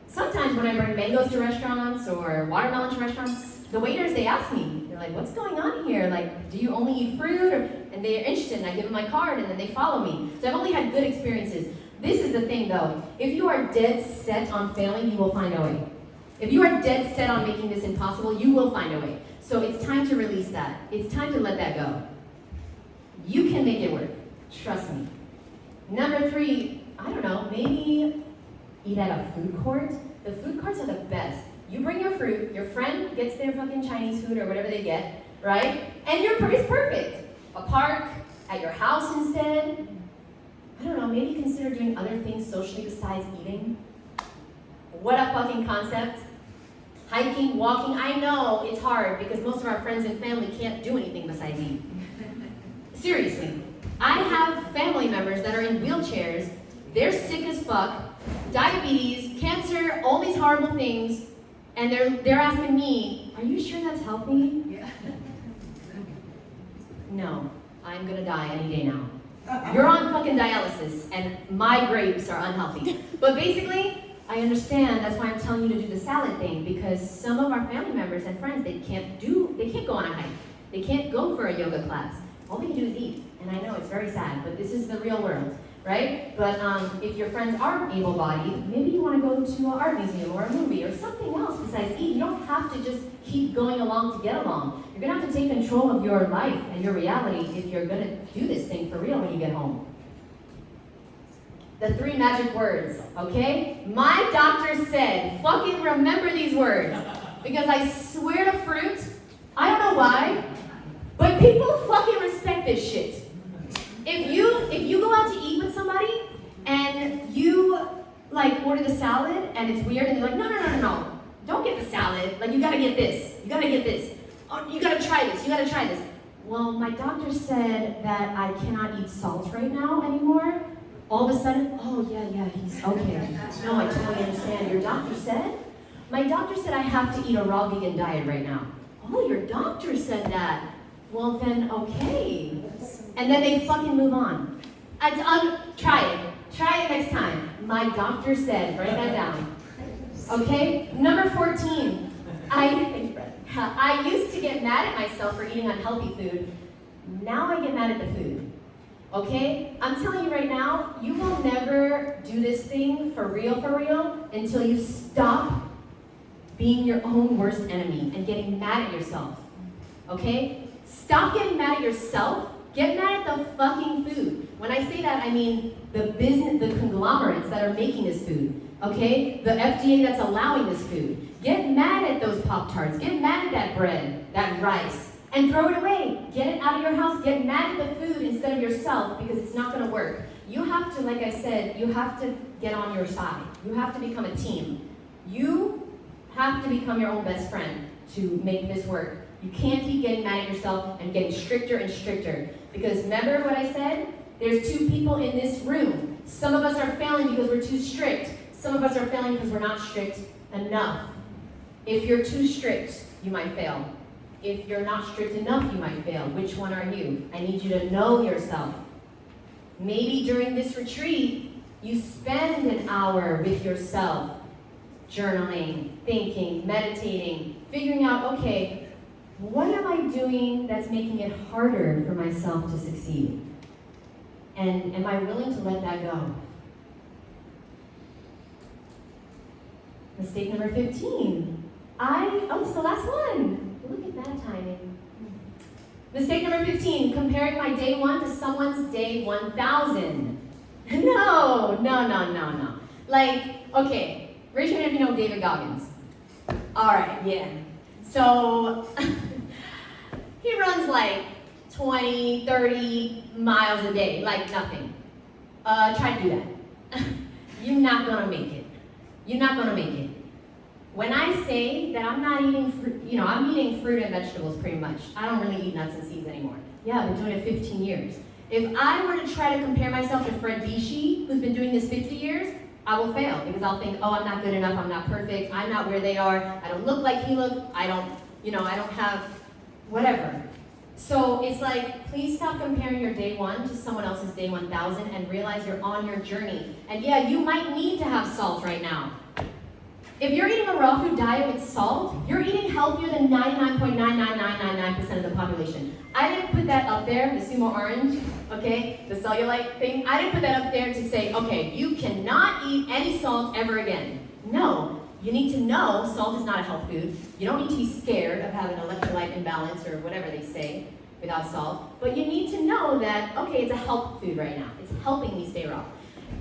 sometimes when I bring mangoes to restaurants or watermelon to restaurants, the waiters, they ask me, they're like, what's going on here? Like, do you only eat fruit? And they're interested, and I give them my card, and then they follow me. So I've only had good experiences. This is the thing, though. If you are dead set on failing, you will find a way. If you are dead set on making this impossible, you will find a way. So it's time to release that. It's time to let that go. You can make it work. Trust me. Number 3, I don't know, maybe eat at a food court. The food courts are the best. You bring your fruit, your friend gets their fucking Chinese food or whatever they get, right? And it's perfect. A park, at your house instead. I don't know, maybe consider doing other things socially besides eating. What a fucking concept. Hiking, walking, I know it's hard because most of our friends and family can't do anything besides eat. Seriously. I have family members that are in wheelchairs, they're sick as fuck, diabetes, cancer, all these horrible things, and they're asking me, are you sure that's healthy? Yeah. No, I'm gonna die any day now. You're on fucking dialysis, and my grapes are unhealthy. But basically, I understand, that's why I'm telling you to do the salad thing, because some of our family members and friends, they can't go on a hike. They can't go for a yoga class. All they can do is eat. And I know it's very sad, but this is the real world. right? But if your friends aren't able-bodied, maybe you want to go to an art museum or a movie or something else besides eat. You don't have to just keep going along to get along. You're going to have to take control of your life and your reality if you're going to do this thing for real when you get home. The 3 magic words, okay? My doctor said, fucking remember these words. Because I swear to fruit, I don't know why, but people fucking respect this shit. If you go out to eat with somebody and you like order the salad and it's weird and they're like, no, don't get the salad. Like you gotta get this. You gotta get this. Oh, you gotta try this. You gotta try this. Well, my doctor said that I cannot eat salt right now anymore. All of a sudden, oh yeah, he's okay. No, I totally understand. Your doctor said? My doctor said I have to eat a raw vegan diet right now. Oh, your doctor said that. Well then, okay. And then they fucking move on. Try it. Try it next time. My doctor said, write that down. Okay? Number 14. I used to get mad at myself for eating unhealthy food. Now I get mad at the food. Okay? I'm telling you right now, you will never do this thing for real, until you stop being your own worst enemy and getting mad at yourself. Okay? Stop getting mad at yourself. Get mad at the fucking food. When I say that, I mean the business, the conglomerates that are making this food. Okay? The FDA that's allowing this food. Get mad at those Pop-Tarts. Get mad at that bread, that rice, and throw it away. Get it out of your house. Get mad at the food instead of yourself because it's not going to work. You have to, like I said, you have to get on your side. You have to become a team. You have to become your own best friend to make this work. You can't keep getting mad at yourself and getting stricter and stricter. Because remember what I said? There's 2 people in this room. Some of us are failing because we're too strict. Some of us are failing because we're not strict enough. If you're too strict, you might fail. If you're not strict enough, you might fail. Which one are you? I need you to know yourself. Maybe during this retreat, you spend an hour with yourself, journaling, thinking, meditating, figuring out, okay, what am I doing that's making it harder for myself to succeed? And am I willing to let that go? Mistake number 15. It's the last one. Look at that timing. Mistake number 15, comparing my day 1 to someone's day 1,000. No. Like, okay, raise your hand if you know David Goggins. All right, yeah. So, he runs like 20, 30 miles a day, like nothing. Try to do that. You're not gonna make it. You're not gonna make it. When I say that I'm not eating fruit, I'm eating fruit and vegetables pretty much. I don't really eat nuts and seeds anymore. Yeah, I've been doing it 15 years. If I were to try to compare myself to Fred Vichy, who's been doing this 50 years, I will fail because I'll think, oh, I'm not good enough, I'm not perfect, I'm not where they are, I don't look like he looked, I don't have whatever. So it's like, please stop comparing your day 1 to someone else's day 1,000 and realize you're on your journey. And yeah, you might need to have salt right now. If you're eating a raw food diet with salt, you're eating healthier than 99.99999% of the population. I didn't put that up there, the Sumo Orange, okay, the cellulite thing. I didn't put that up there to say, okay, you cannot eat any salt ever again. No, you need to know salt is not a health food. You don't need to be scared of having electrolyte imbalance or whatever they say without salt. But you need to know that, okay, it's a health food right now. It's helping me stay raw.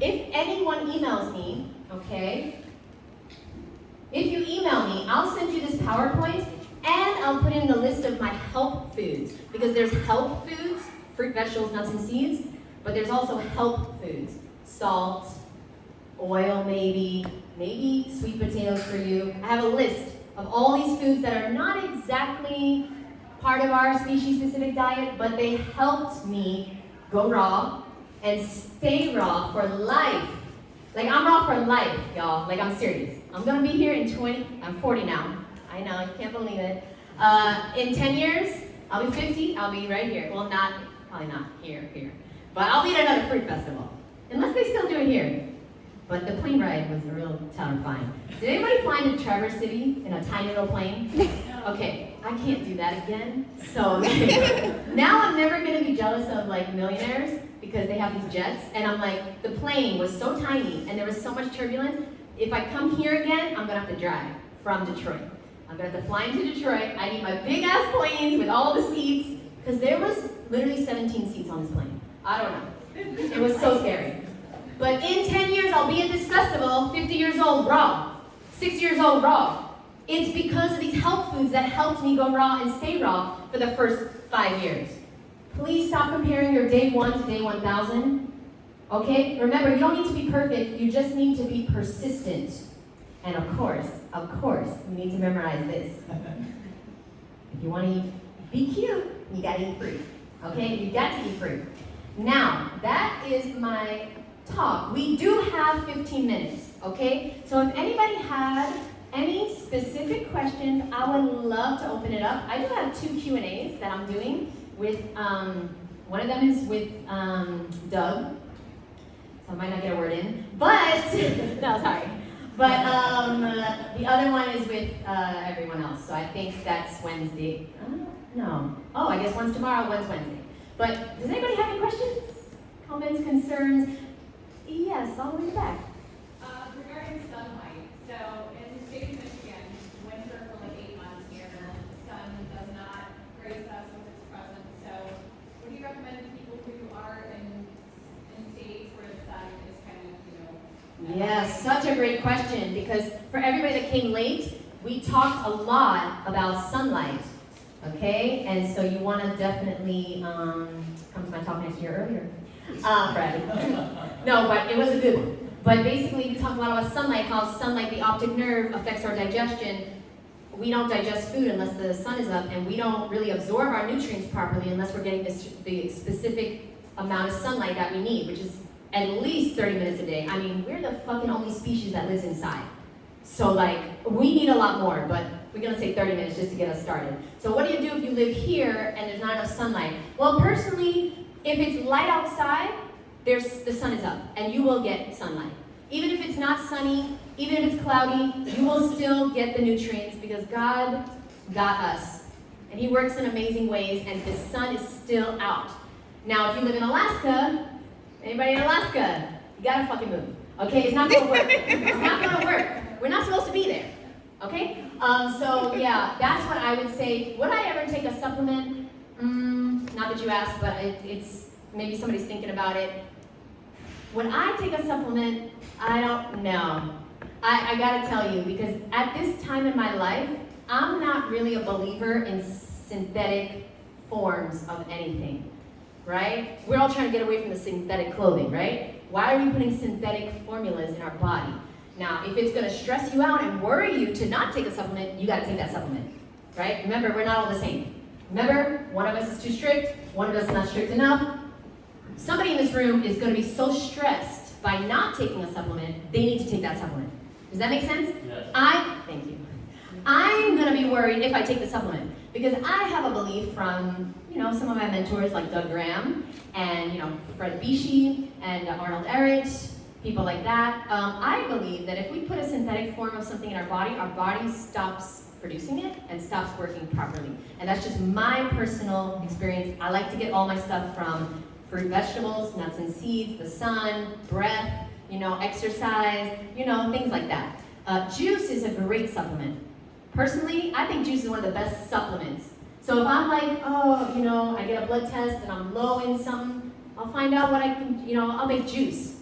If anyone emails me, okay, if you email me, I'll send you this PowerPoint and I'll put in the list of my help foods. Because there's help foods, fruit, vegetables, nuts, and seeds, but there's also help foods. Salt, oil maybe sweet potatoes for you. I have a list of all these foods that are not exactly part of our species-specific diet, but they helped me go raw and stay raw for life. Like, I'm raw for life, y'all. Like, I'm serious. I'm gonna be here I'm 40 now. I know, you can't believe it. In 10 years, I'll be 50, I'll be right here. Well, probably not here. But I'll be at another fruit festival. Unless they still do it here. But the plane ride was a real terrifying. Did anybody fly into Traverse City in a tiny little plane? Okay, I can't do that again. So now I'm never gonna be jealous of like millionaires because they have these jets, and I'm like, the plane was so tiny and there was so much turbulence. If I come here again, I'm gonna have to drive from Detroit. I'm gonna have to fly into Detroit. I need my big ass planes with all the seats, because there was literally 17 seats on this plane. I don't know. It was so scary. But in 10 years, I'll be at this festival, 50 years old, raw. 6 years old, raw. It's because of these health foods that helped me go raw and stay raw for the first 5 years. Please stop comparing your day 1 to day 1,000. Okay? Remember, you don't need to be perfect. You just need to be persistent. And of course, you need to memorize this. If you want to be cute, you got to eat fruit. Okay? You got to eat fruit. Now, that is my talk. We do have 15 minutes. Okay? So if anybody had any specific questions, I would love to open it up. I do have 2 Q&As that I'm doing with, one of them is with Doug, so I might not get a word in, but, no, sorry. But the other one is with everyone else, so I think that's Wednesday. No. Oh, I guess one's tomorrow, one's Wednesday. But does anybody have any questions, comments, concerns? Yes, all the way in the back. Regarding sunlight, so in the state of Michigan, winter for like 8 months here, the sun does not grace us with its presence. So what do you recommend to people who are in states where the sun is kind of, Yes, such a great question, because for everybody that came late, we talked a lot about sunlight, okay? And so you want to definitely come to my talk next year earlier. Brad. No, but it was a good one. But basically, we talk a lot about sunlight, how sunlight, the optic nerve, affects our digestion. We don't digest food unless the sun is up, and we don't really absorb our nutrients properly unless we're getting the specific amount of sunlight that we need, which is at least 30 minutes a day. I mean, we're the fucking only species that lives inside. So, like, we need a lot more, but we're gonna say 30 minutes just to get us started. So what do you do if you live here and there's not enough sunlight? Well, personally, if it's light outside, the sun is up, and you will get sunlight. Even if it's not sunny, even if it's cloudy, you will still get the nutrients because God got us. And He works in amazing ways, and the sun is still out. Now, if you live in Alaska, anybody in Alaska, you gotta fucking move. Okay, it's not gonna work. It's not gonna work. We're not supposed to be there. Okay? So yeah, that's what I would say. Would I ever take a supplement? Not that you asked, but it's maybe somebody's thinking about it. When I take a supplement, I don't know. I gotta tell you, because at this time in my life, I'm not really a believer in synthetic forms of anything, right? We're all trying to get away from the synthetic clothing, right? Why are we putting synthetic formulas in our body? Now, if it's gonna stress you out and worry you to not take a supplement, you gotta take that supplement, right? Remember, we're not all the same. Remember, one of us is too strict, one of us is not strict enough. Somebody in this room is going to be so stressed by not taking a supplement, they need to take that supplement. Does that make sense? Yes. Thank you. I'm going to be worried if I take the supplement because I have a belief from, some of my mentors like Doug Graham and, Fred Bishi and Arnold Ehret, people like that. I believe that if we put a synthetic form of something in our body stops producing it and stops working properly. And that's just my personal experience. I like to get all my stuff from fruit, vegetables, nuts and seeds, the sun, breath, exercise, things like that. Juice is a great supplement. Personally, I think juice is one of the best supplements. So if I'm like, I get a blood test and I'm low in something, I'll find out what I can, I'll make juice.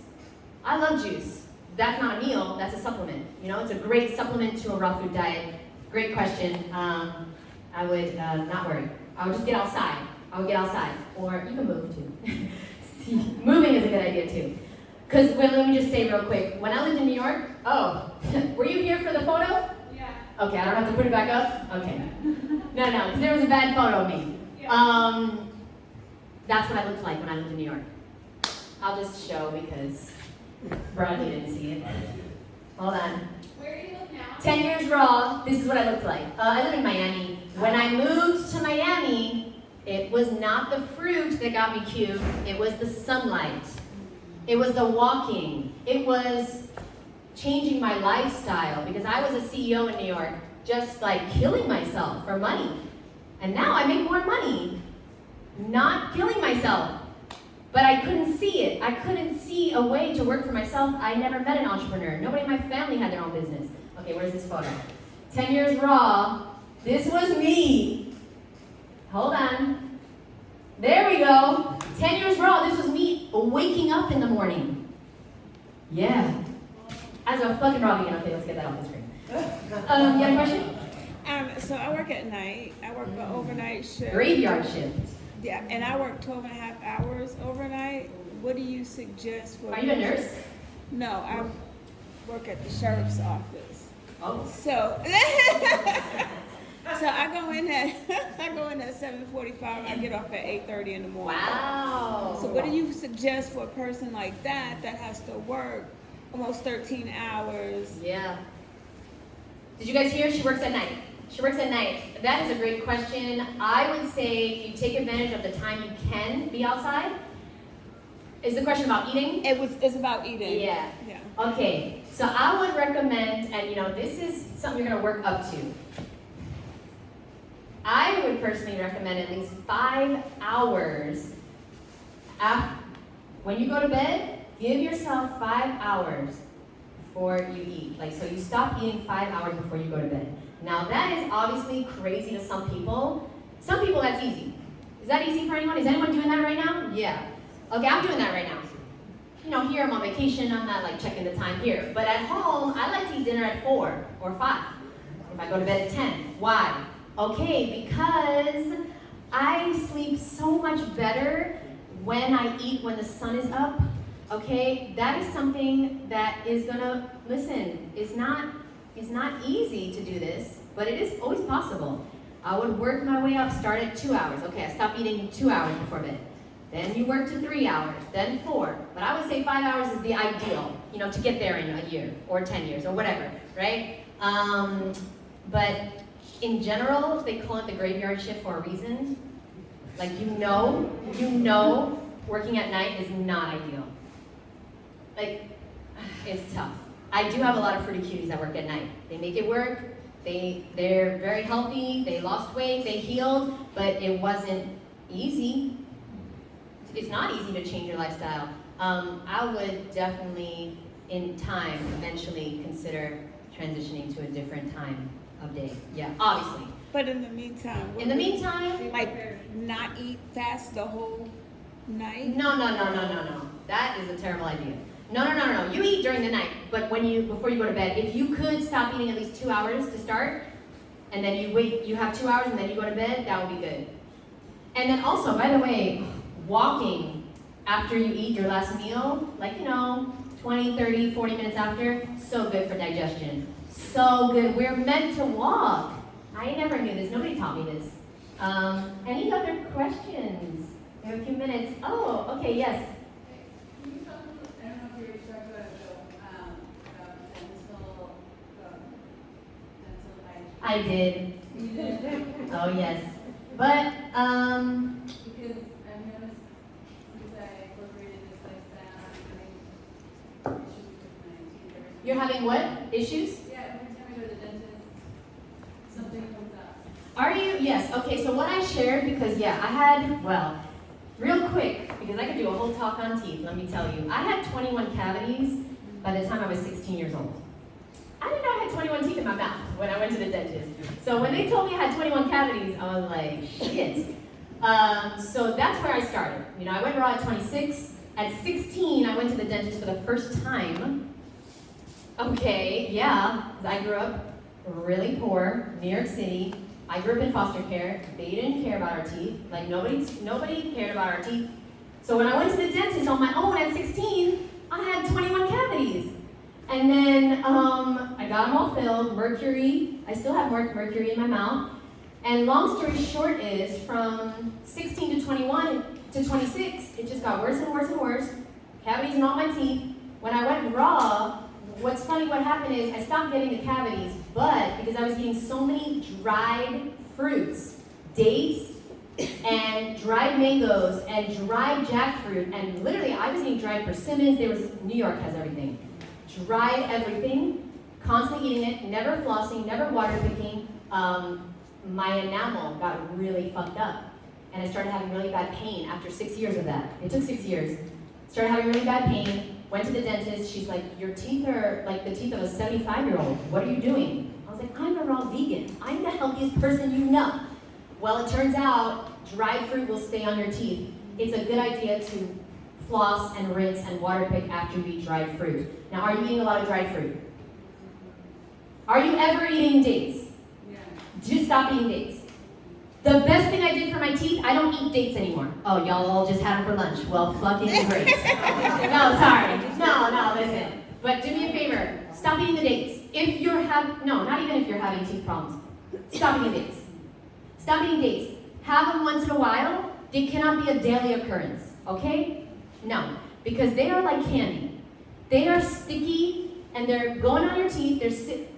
I love juice. That's not a meal, that's a supplement. It's a great supplement to a raw food diet. Great question. I would not worry. I would just get outside. Or you can move too. Moving is a good idea too. Because let me just say real quick, when I lived in New York, were you here for the photo? Yeah. Okay, I don't have to put it back up? Okay. No, because there was a bad photo of me. Yeah. That's what I looked like when I lived in New York. I'll just show because Bradley didn't see it. Hold on. Where do you live now? 10 years raw, this is what I looked like. I live in Miami. When I moved to Miami, it was not the fruit that got me cute, it was the sunlight. It was the walking. It was changing my lifestyle because I was a CEO in New York, just like killing myself for money. And now I make more money, not killing myself. But I couldn't see it. I couldn't see a way to work for myself. I never met an entrepreneur. Nobody in my family had their own business. Okay, where's this photo? 10 years raw. This was me. Hold on. There we go. 10 years raw. This was me waking up in the morning. Yeah. As a fucking raw vegan. Okay, let's get that off the screen. You have a question? So I work at night. I work an overnight shift. Graveyard shift. Yeah, and I work 12 and a half hours overnight. What do you suggest for? Are you a nurse? No, I work at the sheriff's office. Oh. So, so I go in at 7:45. I get off at 8:30 in the morning. Wow. So what do you suggest for a person like that has to work almost 13 hours? Yeah. Did you guys hear? She works at night. She works at night. That is a great question. I would say you take advantage of the time you can be outside. Is the question about eating? It's about eating. Yeah. Yeah. Okay. So I would recommend, and this is something you're gonna work up to. I would personally recommend at least 5 hours when you go to bed. Give yourself 5 hours before you eat. So you stop eating 5 hours before you go to bed. Now that is obviously crazy to some people. Some people that's easy. Is that easy for anyone? Is anyone doing that right now? Yeah. Okay, I'm doing that right now. Here I'm on vacation, I'm not checking the time here. But at home, I like to eat dinner at 4 or 5. If I go to bed at 10. Why? Okay, because I sleep so much better when I eat when the sun is up. Okay, that is something that is gonna, listen, it's not easy to do this, but it is always possible. I would work my way up, start at 2 hours. Okay, I stop eating 2 hours before bed. Then you work to 3 hours, then 4. But I would say 5 hours is the ideal, to get there in a year or 10 years or whatever, right? But in general, they call it the graveyard shift for a reason. Working at night is not ideal. It's tough. I do have a lot of fruity cuties that work at night. They make it work. They're very healthy. They lost weight. They healed, but it wasn't easy. It's not easy to change your lifestyle. I would definitely, in time, eventually consider transitioning to a different time of day. Yeah, obviously. But in the meantime, not eat fast the whole night? No. That is a terrible idea. No. You eat during the night, but before you go to bed, if you could stop eating at least 2 hours to start, and then you have 2 hours and then you go to bed, that would be good. And then also, by the way, walking after you eat your last meal, 20, 30, 40 minutes after, so good for digestion. So good. We're meant to walk. I never knew this. Nobody taught me this. Any other questions? We have a few minutes. Oh, okay, yes. Can you talk I don't know if you talked about it, about dental hygiene. I did. You did? Oh, yes. But, Because I've noticed since I incorporated this lifestyle, I'm having issues with my teeth every time. you're having what? Issues? Yeah, every time I go to the dentist, something comes up. Are you? Yes. Okay, so what I shared, because real quick, because I could do a whole talk on teeth, let me tell you. I had 21 cavities by the time I was 16 years old. I didn't know I had 21 teeth in my mouth when I went to the dentist. So when they told me I had 21 cavities, I was like, shit. So that's where I started. I went raw at 26. At 16, I went to the dentist for the first time. Okay, yeah, 'cause I grew up really poor, New York City. I grew up in foster care. They didn't care about our teeth. Nobody cared about our teeth. So when I went to the dentist on my own at 16, I had 21 cavities. And then I got them all filled, mercury. I still have mercury in my mouth. And long story short is, from 16 to 21 to 26, it just got worse and worse and worse. Cavities in all my teeth. When I went raw, what's funny, what happened is I stopped getting the cavities, but because I was eating so many dried fruits, dates, and dried mangoes, and dried jackfruit, and literally I was eating dried persimmons. New York has everything. Dried everything, constantly eating it, never flossing, never water picking. My enamel got really fucked up. and I started having really bad pain after 6 years of that. It took 6 years. Started having really bad pain, went to the dentist. She's like, your teeth are like the teeth of a 75-year-old. What are you doing? I was like, I'm a raw vegan. I'm the healthiest person you know. Well, it turns out dried fruit will stay on your teeth. It's a good idea to floss and rinse and water pick after you eat dried fruit. Now, are you eating a lot of dried fruit? Are you ever eating dates? Yeah. Just stop eating dates. The best thing I did for my teeth, I don't eat dates anymore. Oh, y'all all just had them for lunch. Well, fucking great. No, sorry. No, listen. But do me a favor. Stop eating the dates. If you're not even if you're having teeth problems. Stop eating dates. Stop eating dates. Have them once in a while. They cannot be a daily occurrence. Okay? No. Because they are like candy. They are sticky and they're going on your teeth.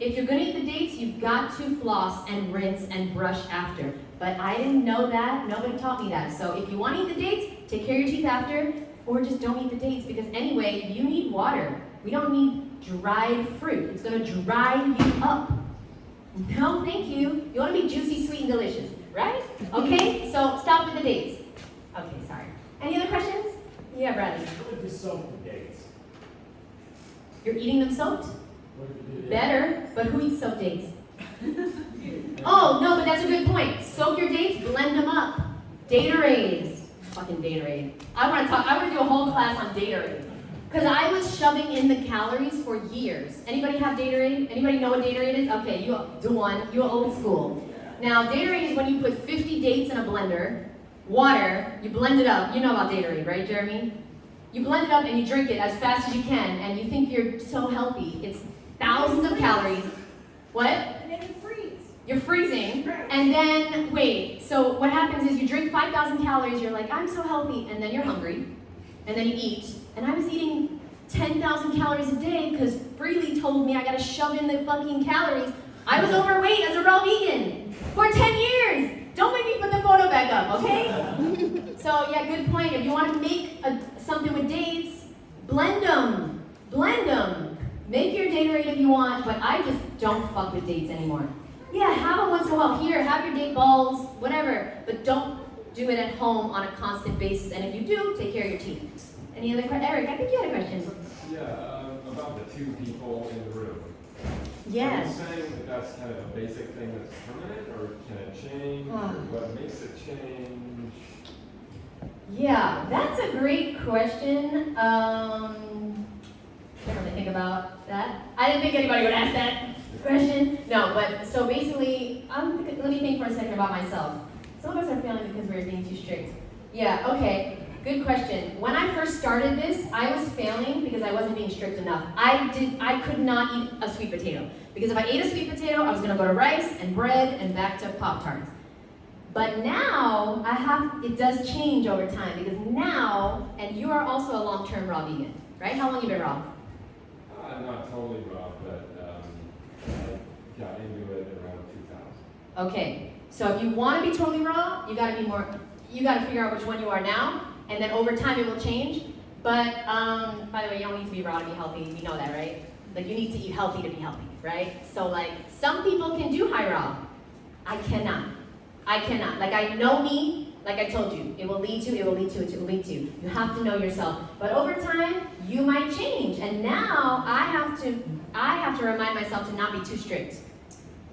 If you're going to eat the dates, you've got to floss and rinse and brush after. But I didn't know that. Nobody taught me that. So if you want to eat the dates, take care of your teeth after, or just don't eat the dates. Because anyway, you need water. We don't need dried fruit. It's going to dry you up. No, thank you. You want to be juicy, sweet, and delicious, right? Okay, so stop with the dates. Okay, sorry. Any other questions? Yeah, Bradley. What if you soak the dates? You're eating them soaked? What if you do that? Better, but who eats soaked dates? Oh, no, but that's a good point. Soak your dates, blend them up. Daterades. Fucking Daterade. I want to do a whole class on Daterade. Because I was shoving in the calories for years. Anybody have Daterade? Anybody know what Daterade is? Okay, you do one. You're old school. Now, Daterade is when you put 50 dates in a blender, water, you blend it up. You know about Daterade, right, Jeremy? You blend it up and you drink it as fast as you can, and you think you're so healthy. It's thousands of calories. What? And then you freeze. You're freezing, and then, wait, so what happens is you drink 5,000 calories, you're like, I'm so healthy, and then you're hungry, and then you eat. And I was eating 10,000 calories a day because Freely told me I gotta shove in the fucking calories. I was overweight as a raw vegan for 10 years. Don't make me put the photo back up, okay? So yeah, good point. If you want to make something with dates, blend them. Make your Daterade if you want, but I just don't fuck with dates anymore. Yeah, have them once in a while. Here, have your date balls, whatever, but don't do it at home on a constant basis. And if you do, take care of your teeth. Any other questions? Eric, I think you had a question. Yeah, about the 2 people in the room. Yes. Are you saying that that's kind of a basic thing that's permanent, or can it change? Or what makes it change? Yeah, that's a great question. Can't really think about that. I didn't think anybody would ask that question. No, but so basically, let me think for a second about myself. Some of us are failing because we're being too strict. Yeah, okay. Good question. When I first started this, I was failing because I wasn't being strict enough. I could not eat a sweet potato. Because if I ate a sweet potato, I was gonna go to rice and bread and back to Pop-Tarts. But now, it does change over time because now, and you are also a long-term raw vegan, right? How long have you been raw? Not totally raw, but I got into it around 2000. Okay, so if you wanna be totally raw, you gotta figure out which one you are now, and then over time it will change. But, by the way, you don't need to be raw to be healthy. We know that, right? Like, you need to eat healthy to be healthy, right? So, like, some people can do high raw. I cannot. Like, I know me, like I told you. It will lead to. You have to know yourself. But over time, you might change. And now, I have to remind myself to not be too strict,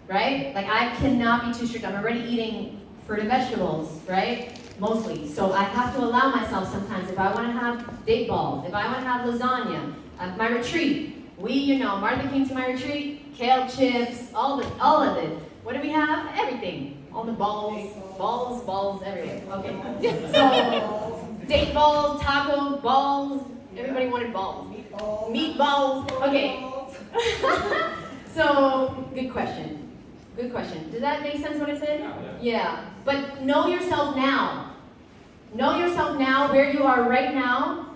right? Like, I cannot be too strict. I'm already eating fruit and vegetables, right? Mostly. So I have to allow myself sometimes, if I want to have date balls, if I want to have lasagna, my retreat. Martha came to my retreat, kale chips, all of it. What do we have? Everything. All the balls everywhere. Okay. So, date balls, taco, balls. Everybody wanted balls. Meatballs. Okay. So, good question. Does that make sense what I said? Yeah. But know yourself now. Know yourself now, where you are right now.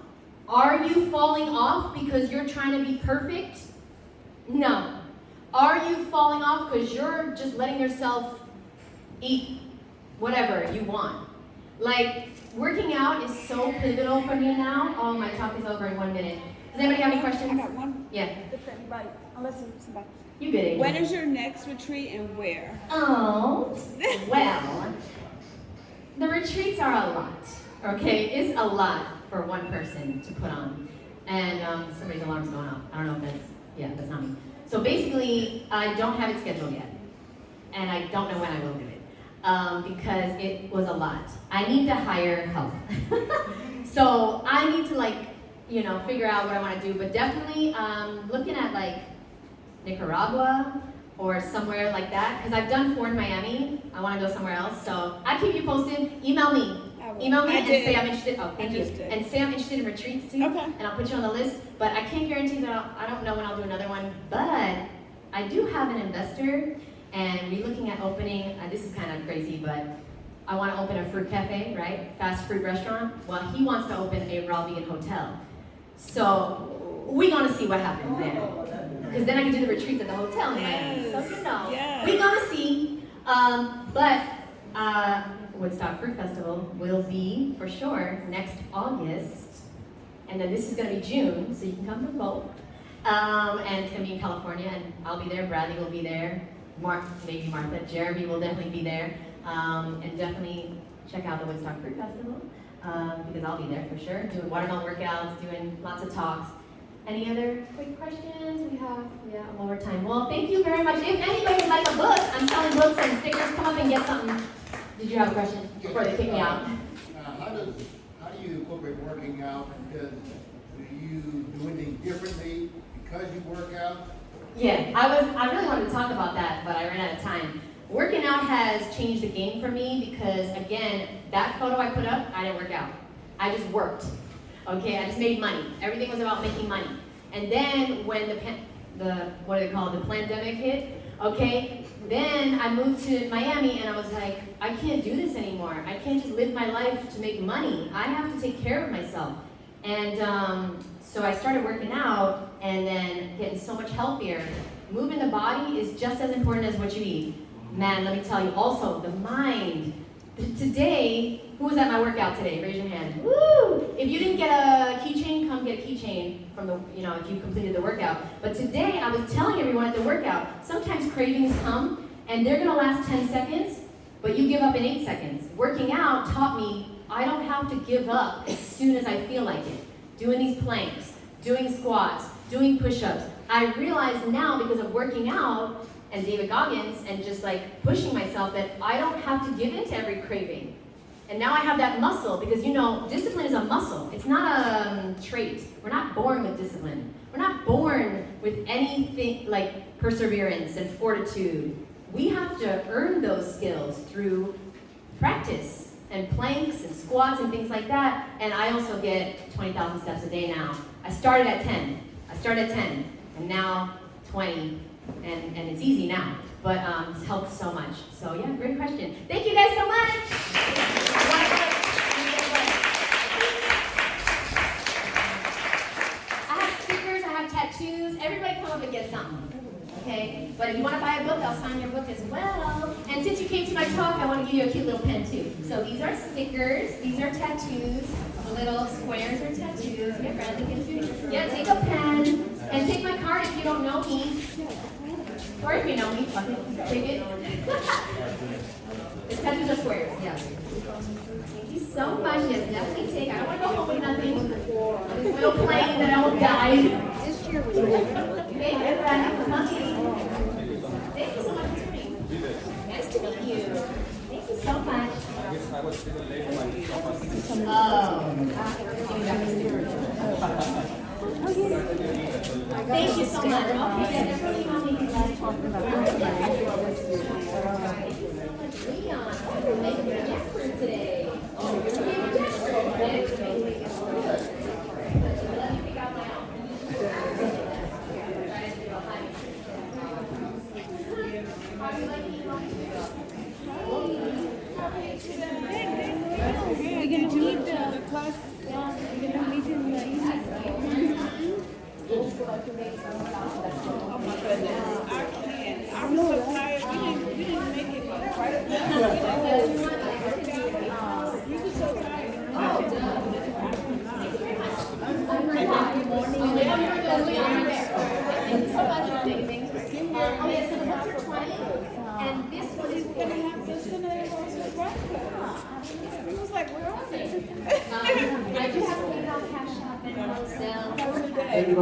Are you falling off because you're trying to be perfect? No. Are you falling off because you're just letting yourself eat whatever you want? Like, working out is so pivotal for me now. Oh, my talk is over in 1 minute. Does anybody have any questions? I got one. Yeah. If anybody, unless somebody. You good, Angel. When is your next retreat and where? Oh, well, the retreats are a lot, okay? It's a lot for one person to put on. And somebody's alarm's going off. I don't know if that's, yeah, that's not me. So basically, I don't have it scheduled yet. And I don't know when I will do it. Because it was a lot. I need to hire help. So I need to figure out what I want to do. But definitely looking at like Nicaragua or somewhere like that. Because I've done 4 in Miami. I want to go somewhere else. So I keep you posted. Email me. Email me and say I'm interested. Oh, thank you. And say I'm interested in retreats too. Okay. And I'll put you on the list. But I can't guarantee that I don't know when I'll do another one. But I do have an investor, and we're looking at opening. This is kind of crazy, but I want to open a fruit cafe, right? Fast food restaurant. Well, he wants to open a raw vegan hotel. So we're gonna see what happens there. Because then I can do the retreats at the hotel in Miami. So we're gonna see. But Woodstock Fruit Festival will be, for sure, next August. And then this is going to be June, so you can come for both. And it's going to be in California, and I'll be there. Bradley will be there. Maybe Martha. Jeremy will definitely be there. And definitely check out the Woodstock Fruit Festival, because I'll be there for sure, doing watermelon workouts, doing lots of talks. Any other quick questions? We have, more time. Well, thank you very much. If anybody would like a book, I'm selling books and stickers. Come up and get something. Did you have a question before they kick me out? How do you incorporate working out? Because do you do anything differently because you work out? Yeah, I really wanted to talk about that, but I ran out of time. Working out has changed the game for me because, again, that photo I put up, I didn't work out. I just worked. Okay, I just made money. Everything was about making money. And then when the pandemic hit, okay, then I moved to Miami and I was like, I can't do this anymore. I can't just live my life to make money. I have to take care of myself. And so I started working out and then getting so much healthier. Moving the body is just as important as what you eat. Man, let me tell you, also the mind. Today, who was at my workout today? Raise your hand. Woo! If you didn't get a keychain, come get a keychain from if you completed the workout. But today, I was telling everyone at the workout, sometimes cravings come and they're gonna last 10 seconds, but you give up in 8 seconds. Working out taught me I don't have to give up as soon as I feel like it. Doing these planks, doing squats, doing push-ups. I realize now because of working out and David Goggins and just like pushing myself that I don't have to give in to every craving. And now I have that muscle because discipline is a muscle. It's not a trait. We're not born with discipline. We're not born with anything like perseverance and fortitude. We have to earn those skills through practice and planks and squats and things like that. And I also get 20,000 steps a day now. I started at 10, and now 20, and it's easy now. But it's helped so much. So yeah, great question. Thank you guys so much. I have stickers, I have tattoos. Everybody come up and get something. Okay? But if you want to buy a book, I'll sign your book as well. And since you came to my talk, I want to give you a cute little pen too. So these are stickers, these are tattoos. The little squares are tattoos. Yeah, Bradley gives you. Yeah, take a pen. And take my card if you don't know me. Or if you know me, fuck it, take it. The tattoos are squares, yeah. Thank you so much. Yes, definitely take. I don't want to go home with nothing. This little plane that I will die. This year was okay, everybody, come Thank you so much for coming. Nice to meet you. Thank you so much. Thank you so much. Okay, definitely coming. Talking about Leon, you're making a jackfruit today. Oh, you're making a jackfruit. Let me pick out my own. How do you like eating on We're going to meet the class. We're going to meet in the evening. Oh my goodness. I can't. I'm so tired. We didn't make it. You were so tired. Good morning. Oh, yeah, so much amazing. Oh, yeah, so the books are 20, and this one is We're going to have this in a breakfast. ahead.